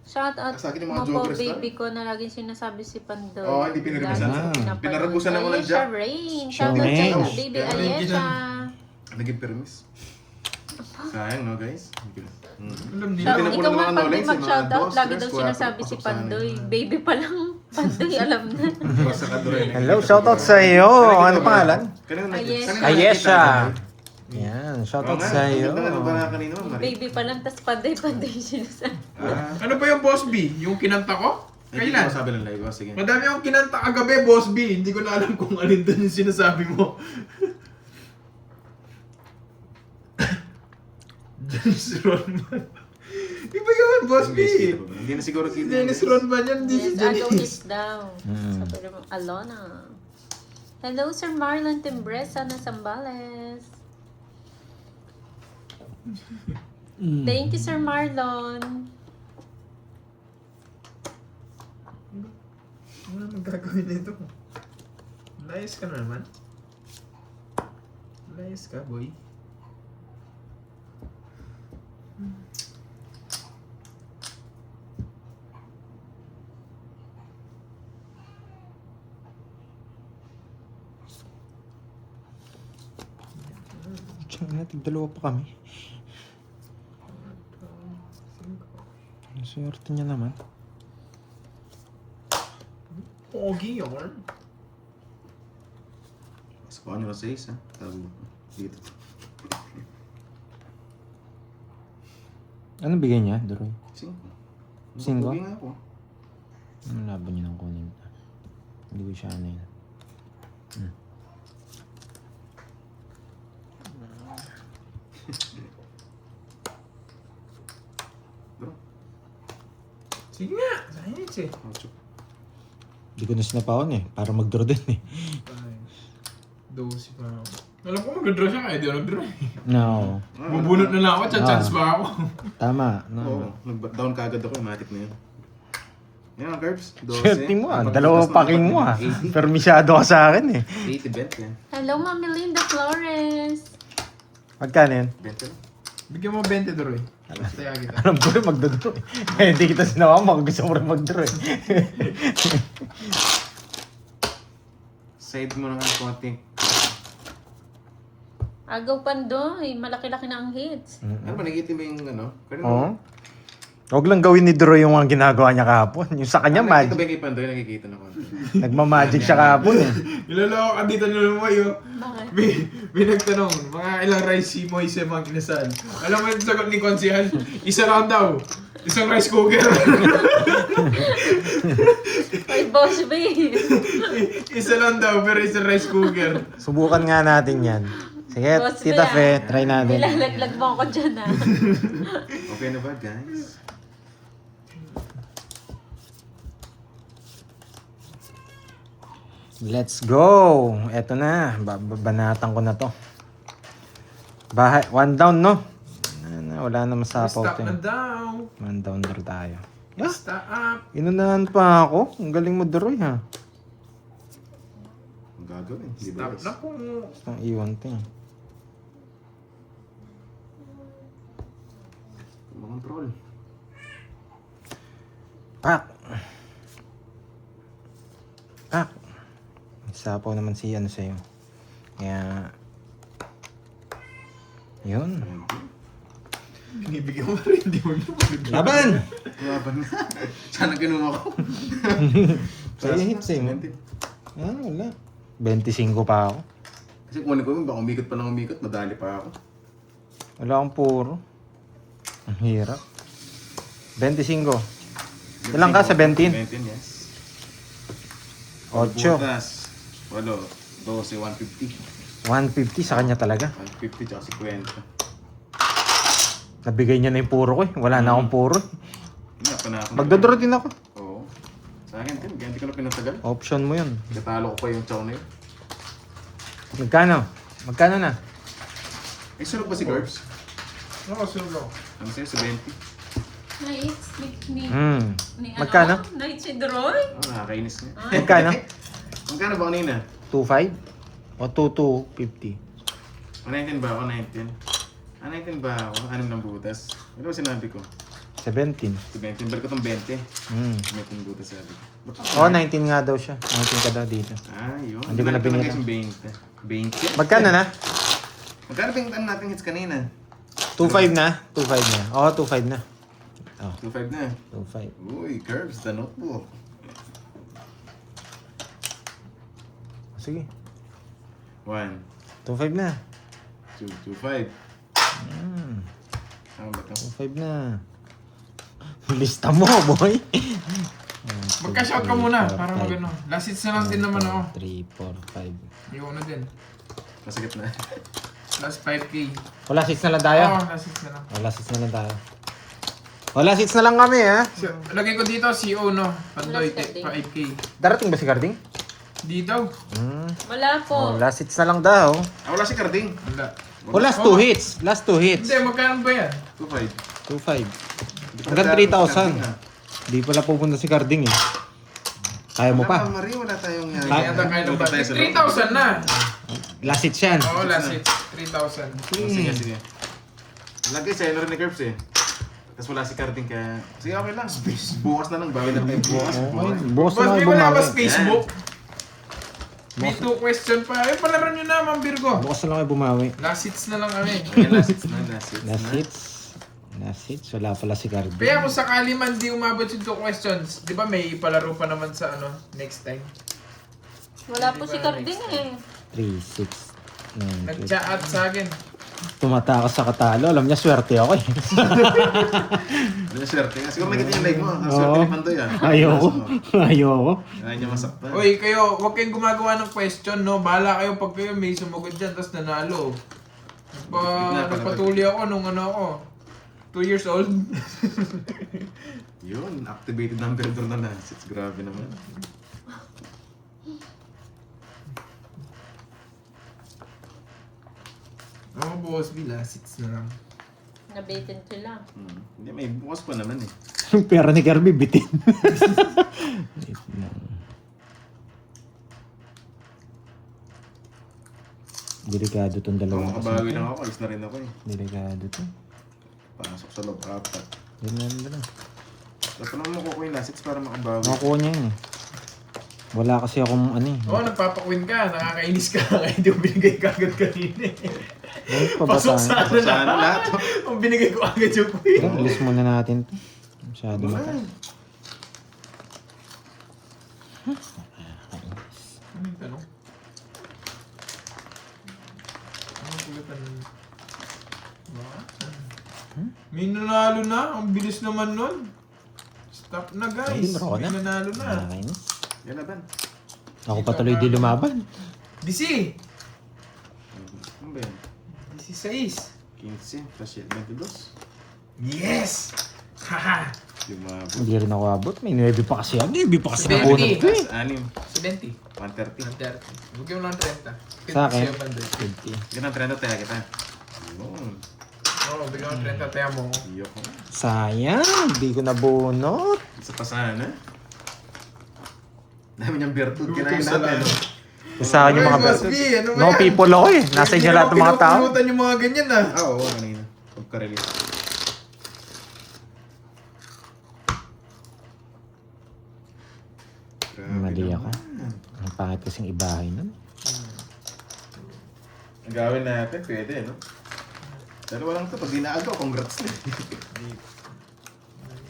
Shoutout Sa akin yung mga mo po, joggers lang. baby ko, na laging sinasabi si Pandoy. Oo, hindi pinaragusan. Pinaragusan ako ng Ayesha Jack. Rain. Siya Shoutout Rain. sa'yo, Oh, baby kaya rin Ayesha. Naging permis. Sayang no guys. Alam niyo. Ikaw Tinapunan nga ng mga pag may knowledge, yung mga mag-shoutout, 2, lagi 3, daw 4, sinasabi si pasok sa Pandoy. akin. Baby pa lang. Pandoy, alam na. Basta ka doon. Hello, shoutout sa iyo. Ano pangalan? Ayesha. Ayesha. Yan, shoutout sa iyo. Ano ba na kanina mo, Marie? Baby pa lang, tas Pandoy sinasabi. Ano ba yung Boss B? Yung kinanta ko? Hindi Kailan? ko sabi ng live. Sige. Madami akong kinanta kagabi, Boss B. Hindi ko na alam kung alin doon yung sinasabi mo. Dennis Rodman. Iba yun, Boss B. Hindi na siguro Si kita. Dennis Rodman yan, hindi si Yes, Adonis Dennis. daw. Sabi mo, Alona. Hello, Sir Marlon Timbresa na Sambales. Thank you, Sir Marlon. Ano nang gagawin nito? Layas ka na naman. Layas ka, boy. Diyan na, tigdalawa pa kami. Ang swerte niya naman. Pogi yun. Spawn nyo na sa isa. Tago dito. Anong bigay niya, Doroy? 5. Cinco? Pugi nga ako. Anong laban niya ng kunin? Hindi ko siya ano yun. Bro. Sige nga, sayang eh. 8. Hindi ko na sinapawan eh. Para mag-draw din eh. 12 pa ako. Alam ko mag-draw siya kaya di ako nag-draw. No. Bubunot na lang ako, chance pa ako. Tama. No. Oo. Nag-down kagad ako. Matic na yun. Yan ang curbs. 12. Swerte mo ah. Apat Dalawa butas na, packing mo ah. 80. Permisyado ka sa akin eh. 80 bent yan. Hello, Mami Linda Flores. Magkano yun? 20 lang. Bigyan mo 20 Doroy. Basta kita. Alam ko rin magdodraw eh. Eh, hindi kita sinawa mo. Gusto mo rin magdraw eh. Side mo na nga konti. Agaw Pandoy. Malaki-laki na ang hits. Ano ba, nagitim ba yung ano? Kanina Oo. Huwag lang gawin ni Doroy yung mga ginagawa niya kahapon. Yung sa kanya, Nakikita magic. ba yung kay Pandoy? Nakikita na konti. Nagmamagic siya kahapon eh. Niloloko ka dito niloloko yun. Bakit? May nagtanong, mga ilang rice si Moise mga kinasal. Alam mo yung sagot ni Konsihal? Isa lang daw. Isang rice cooker. Ay, Boss B. Isa lang daw, pero isang rice cooker. Subukan nga natin yan. Sige, Boss Tita Bea. Fe, try natin. Ilalaglag mo ako dyan ah. Okay na ba, guys? Let's go! Eto na, banatan ko na to. Bahay, one down no? Wala na masapaw Stop to. na eh. daw. One down draw tayo. Stop up. Inunahan pa ako. Ang galing mo, Doroy ha. Ang gagawin. Di ba? Stop na po. Ang iwan to eh. Control. Pak! Pak! Sapaw naman si ano sa'yo. Kaya... Yun. Binibigyan mo rin, hindi mo naman. Laban! Laban na. Sana kinuha ko. Sa'yo hit sa'yo. Ah, wala. 25 pa ako. Kasi kung ano ko, baka umikot pa lang umikot, madali pa ako. Wala akong puro. Ang hirap. 25. Ilang ka sa 20? 20, yes. 8. Butas. 8. 12, 150. 150 sa kanya talaga. 150 tsaka 50. Nabigay niya na yung puro ko eh. Wala na akong puro eh. Hindi, panakon. Magdodraw din ako. Oo. Sa akin din, ganti ko na pinatagal. Option mo yun. Natalo ko pa yung chow na yun. Magkano? Magkano na? Eh, sunog ba si Garbs? Ano ka sunog? Ano sa'yo, 70? Nights ni Magkano? Nights si Droy? Oh, nakakainis nga. Magkano? Magkano ba kanina? 2.5? O 2.250? 19 ba ako? 19? 19 ba ako? 6 ng butas. Ano ba sinabi ko? 17. 20. Balik ko itong 20. Hmm. 19 butas sabi ko. Oh, 19 nga daw siya. 19 ka daw dito. Ah, yun. Hindi ko na Balik pinita. yung 20. 20? Magkano na? Magkano pingitan natin hits kanina? 2.5 na? 2.5 na. Oo, 2.5 na. Oh, 2.5 na. 2.5. Uy, Curbs, the notebook. Sige. 1, 2.5 na. 2, 2.5. Hmm. Tama ba ito? 2.5 na. Lista mo, boy. Magka-shout ka muna para magano. Last hits na lang din naman ako. 3, 4, 5. Ayoko na din. Masakit na. Last 5K. Wala 6 na lang tayo. Oo, last hits na lang. Wala 6 na lang tayo. Wala 6 na lang kami, ha? So, lagay ko dito, CO, no? Pandoy, Last ka din. 5K. Darating ba si Carding? Di daw. Hmm. Wala Oh, po. last hits na lang daw. Ah, wala si Carding. Wala. Oh, last 2 hits. Last 2 hits. Hindi, magkano ba yan? 2.5. 2.5. Hanggang 3,000. Di pala pupunta si Carding, eh. Kaya mo pa. Marie, wala tayong... Kaya- Kaya kaya ng Punta tayo sa loob. 3,000 na. Last hits yan. Oo, last hits. 3,000. Oh, sige, sige. Lagi sa'yo na rin ni Curbs eh. Tapos wala si Carding kaya... Sige, okay lang. Bukas na lang. Bawi na tayo bukas. Okay. Boss Boss, na di kayo ba na ba bumawi. Facebook? May 2 question pa. Ay, palaran nyo na, Ma'am Virgo. Bukas na lang kayo bumawi. Last hits na lang kami. Ayan, last hits na. Last hits Last na. hits. Last hits. Wala pala si Carding. Kaya kung sakali man di umabot yung 2 questions, di ba may palaro pa naman sa ano, next time? Wala po si Carding eh. 3, 6, 9, Nag-chat sa akin. Tumatakas sa katalo. Alam niya, swerte ako eh. Ano yung swerte nga? Siguro makikita yung live mo. Ang Oo. swerte ni Pandoy ah. Ayoko. Ayoko. Ayaw niya masaktan. Uy, kayo, huwag kayong gumagawa ng question, no? Bahala kayo pag kayo may sumagot dyan, tapos nanalo. Nagpatuloy ako nung ano ako. 2 years old. Yun, activated ng vendor na last hits. Grabe naman. Oo, boss, last hits na lang. Nabitin sila. Hindi, may bukas pa naman eh. Yung pera ni Garby, bitin. Wait lang. Delikado tong Kung dalawang makabawi lang ako, alis na rin ako eh. Delikado to. Pasok sa loob apat. Yun na. Tapos naman makukuha yung last hits para makabawi. Makukuha niya yun eh. Wala kasi akong ano eh. Oo, nagpapakwin ka, nakakainis ka, kaya hindi mo binigay kagad kanina eh. Bakit pa ba Pasok tayo? sa ano Sana na. lahat. Ang binigay ko agad yung queen. Ito, alis muna natin to. Masyado mataas. Ano yung tanong? Ano pulutan? May nanalo na, ang bilis naman nun. Stop na guys, Ayun, bro, may na. nanalo na. Nakakainis. Yan na ba? Ako pa tuloy di lumaban. DC! Ano ba yan? DC 6. 15 plus 22. Yes! Haha! Yung mga Hindi rin ako abot. May 9 pa kasi yan. 9 pa kasi 70. nabunod ko eh. plus 6. 70. 130. 130. Bugyan mo lang 30. Sa akin? 50. 50. Yan ang 30 tayo kita. Yun. Oo, bigyan mo 30. Taya mo. Iyok ko. Sayang, hindi ko nabunot. Isa pa sana. Dami niyang virtud. Luto Kinain sa natin. lahat. Sa akin yung mga Boss beses. B, ano ba No yan? people ako eh. Nasa inyo lahat ng mga tao. Pinupulutan yung mga ganyan ah. Ah, oo. Kanina. Pagka-release. Grabe Mali ako. naman. Ang pangit kasing ibahay nun. Ang gawin natin, pwede, no? Pero walang ito. Pag dinaagaw, congrats na.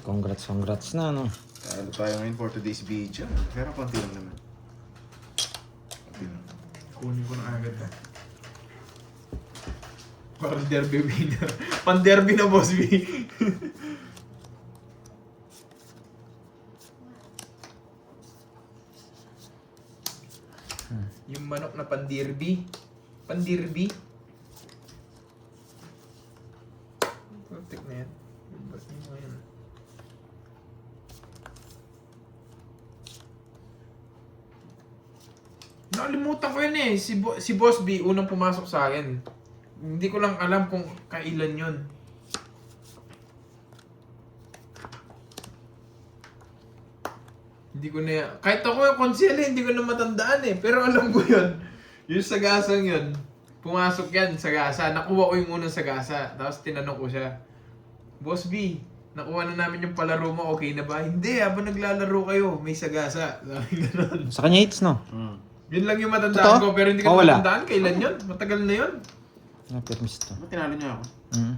Congrats na no. Talo tayo ngayon for today's video. Pero konti lang naman. Konti lang. Kunin ko na agad ah. Para derby winner. Pan-derby na, Boss B. Yung manok na pan-derby. Pandirby. Putik na yan. Ba't mo yan? Nakalimutan ko yun eh. Si Boss B, unang pumasok sa akin. Hindi ko lang alam kung kailan yun. Hindi ko na... Kahit ako yung konsele, hindi ko na matandaan eh. Pero alam ko yun. Yung sagasang yun. Pumasok yan, sagasa. Nakuha ko yung unang sagasa. Tapos tinanong ko siya, Boss B, nakuha na namin yung palaro mo, okay na ba? Hindi, habang naglalaro kayo, may sagasa. Sabi ganun. Sa kanya hits, no? Yun lang yung matandaan Totoo? ko, pero hindi ko Oh, wala. matandaan. Kailan yun? Matagal na yun. Na-permis to. Ba't tinalo niyo ako? Mm.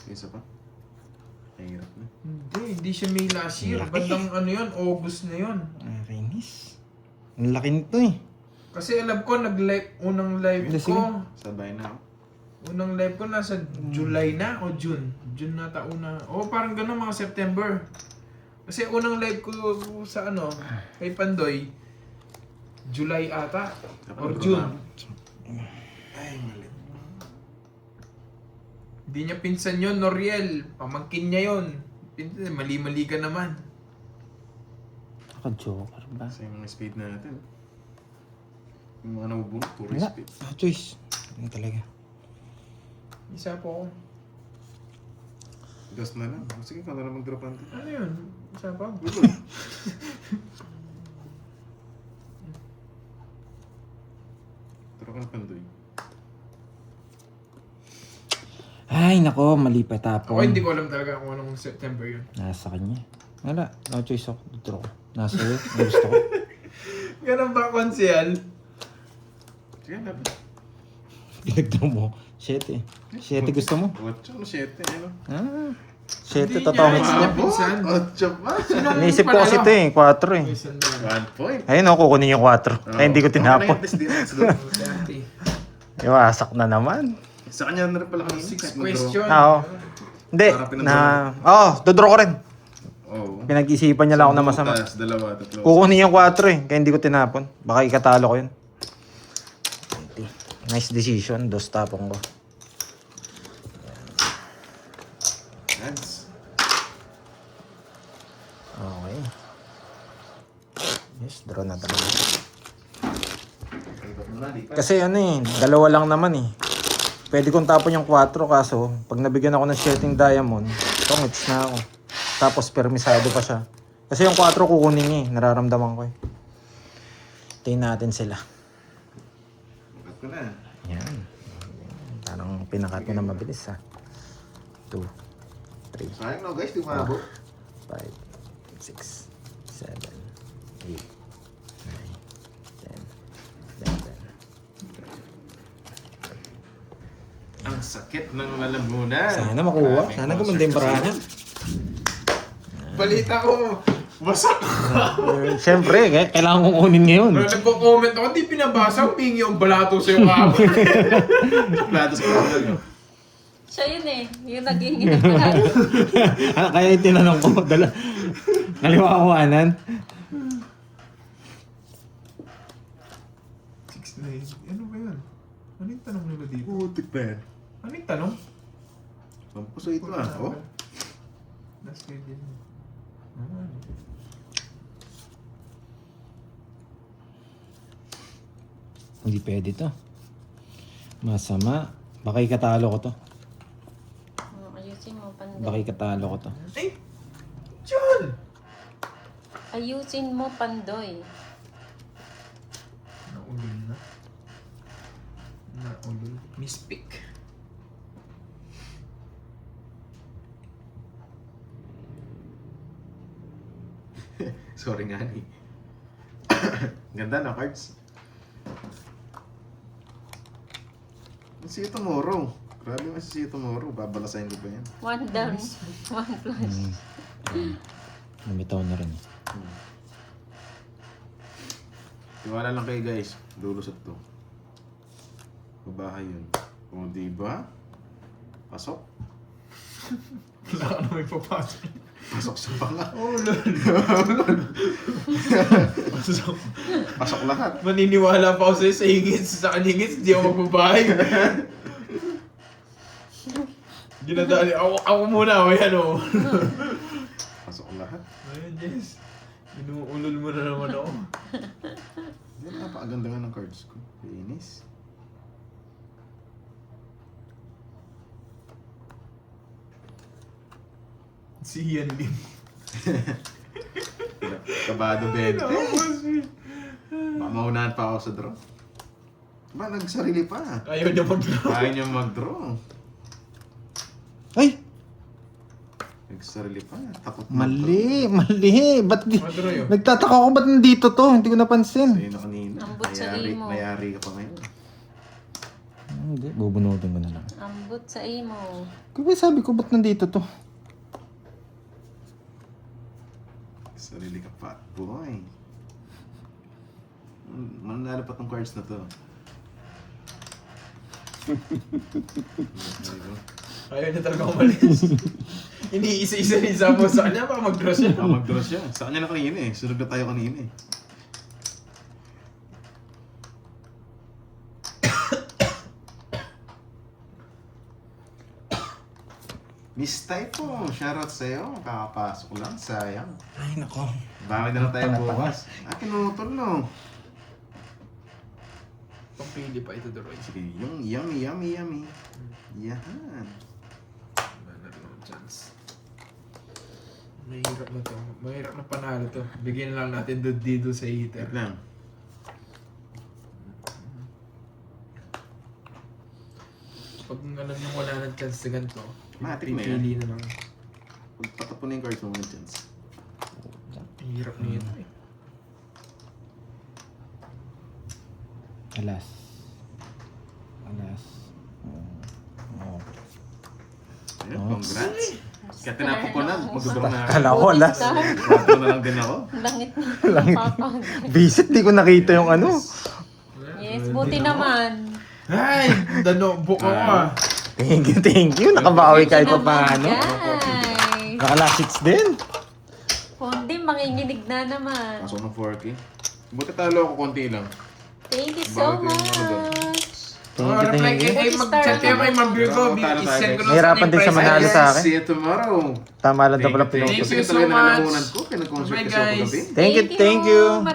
Isa pa? Mahirap na. Hindi siya May last year. Bandang ano yun, August na yun. Kainis. Ang laki nito eh. Kasi alam ko, unang live Hindi, sige. ko, Sabay na ako. unang live ko nasa July na o June? June nata una. O parang gano'n mga September. Kasi unang live ko sa ano, kay Pandoy, July ata. Or June. Ay, mali. Hindi niya pinsan yun, Noriel. Pamangkin niya yun. Mali-mali ka naman. Naka-joker ba? Kasi yung mga speed natin. Yung mga nabubunot, puro Wala. speed. Ah, choice. Ano talaga? Isa po ako. Gas na lang. Sige, kung na lang mag-drop ante. Ano yun? Isa pa ako. Tara ka na Pandoy. Ay, nako, mali pa Ako tapon. hindi ko alam talaga kung anong September yun. Nasa kanya. Wala, no choice ako. Dito ko. Nasa iyo. Ang gusto ko. Ganun ba, Konsyal? Sige, laban. Pinagdaw mo. 7. 7 gusto mo? 8 ano 7, ano? Ah. 7 Hindi totoo niya. hits Wow. mo. Pinsan. 8 pa? Inisip ko kasi ito eh. 4 eh. Pinsan na. 1 point. Ayun o, kukunin yung 4. Kaya hindi ko tinapon. Let's go. Dati. Iwasak na naman. Sa kanya na rin pala kanina. 6 kahit mag-draw. question. Oo. Hindi. Para pinag- Na... Oh, dodraw ko rin. Oo. Pinag-isipan niya lang ako na masama. Tas, dalawa, tatlo. Kukunin yung 4 eh. Kaya hindi ko tinapon. Baka ikatalo ko yun. Nice decision. 2 tapong ko. Ads. Okay. Yes, draw na talaga. Kasi ano eh, dalawa lang naman eh. Pwede kong tapon yung 4 kaso pag nabigyan ako ng setting diamond, tongits na ako. Tapos permisado pa siya. Kasi yung 4 kukunin niya eh, nararamdaman ko eh. Tingnan natin sila. Bakat ko na. Yan. Parang pinakat ko na mabilis ha. 2, 3, Sayang no guys, di umabot. 5, 6, 7, 8, 9, 10, 11. Ang sakit ng lalamunan. Sana makuha. Maraming Sana concert gumanda yung kasi. barahan. Balita ko. Wasak! Siyempre, kailangan kong kunin ngayon. Pero nagko-comment ako, di pinabasa, humingi yung balato sa'yo kahapon. Platos ko lang. Siya yun eh. Yung naging inapahan. Kaya yung tinanong ko, kaliwa kawanan. 6-9. Ano ba yan? Ano yung tanong nila dito? Putik pa yan. Ano yung tanong? Pampuso ito ah. Oh. Last year din. Hindi pwede to. Masama. Baka ikatalo ko to. Ayusin mo, Baka Pandoy. ikatalo ko to. Ay! John! Ayusin mo, Pandoy. Naulol na. Naulol. Mispick. Sorry nga ni. Ganda na cards. See you tomorrow. Grabe yung see you tomorrow. Babalasahin ko pa yan. 1 down, 1 plus. Lumitaw na rin. Tiwala lang kayo guys. Dulusot to. Babahay yun. O diba? Pasok. Wala ka na may papasok. Pasok sa panga. Oh, lol. Pasok. Pasok lahat. Maniniwala pa ako sa'yo sa hingits. Sa kaningits, hindi ako magbabahay. Ginadali. Ako muna, o yan o. Pasok lahat. Ayun, Jess. Inuulol mo na naman ako. Yan, napakaganda nga ng cards ko. Linis. Si Ian Lim. Kabado 20. Baka maunahan pa ako sa draw. Ba, nagsarili pa. Ayaw niya mag-draw. Kaya niya mag-draw. Ay! Nagsarili pa. Takot Mali! Mali! Ba't di... Mag-draw yun. Nagtataka ako ba't nandito to? Hindi ko napansin. Sa'yo na kanina. Ambot sa imo. Nayari ka pa ngayon. Hindi, bubunutin ko na lang. Ambot sa imo. Kaya sabi ko, ba't nandito to? Sarili ka pa, boy. Mananalo pa tong cards na to. Ayaw niya talaga umalis. Iniisa-isa mo sa kanya, baka mag-draw siya. Mag-draw siya. Sa kanya na kanina eh. Sunod na tayo kanina eh. Miss Typo, shoutout sa'yo. Kakapasok lang, sayang. Ay, nako. Bakit na lang tayo bukas? Pinutol no. Pampili pa ito, Doroy. Sige, yung yummy. Yan. Wala na rin ang chance. Mahirap na to. Mahirap na panalo to. Bigyan lang natin dito sa heater. Wait lang. Pag alam nyo wala ng chance sa ganito, Matik na pipili na lang. Pag patapon na yung cards mo, may chance. Hirap na yun eh. Alas. Alas. Oh. Ayun, congrats. Kaya tinapon ko na, mag-draw na ako. Kala ko, alas. Mag-draw na lang din ako. Langit na. Langit. Papag. Visit, di ko nakita yung ano. Yes, buti naman. Ay! Dano, book ako ah. Thank you. Nakabawi kahit pa paano. Guys. Naka-last hits din. Kundi, manginginig na naman. Pasok ng 4K. Buti talo ako konti lang. Thank you so Bakit yung ano doon? much. Reply kayo, mag-chat kayo kay Ma'am Virgo. I-send ko lang Nahirapan din sa manalo sa akin. See you tomorrow. Tama lang daw pala Thank pinutol. you. Thank you so Talaga much. nalalamunan ko. Pinag-concentrate Bye, kasi ako guys. kagabi. Thank you.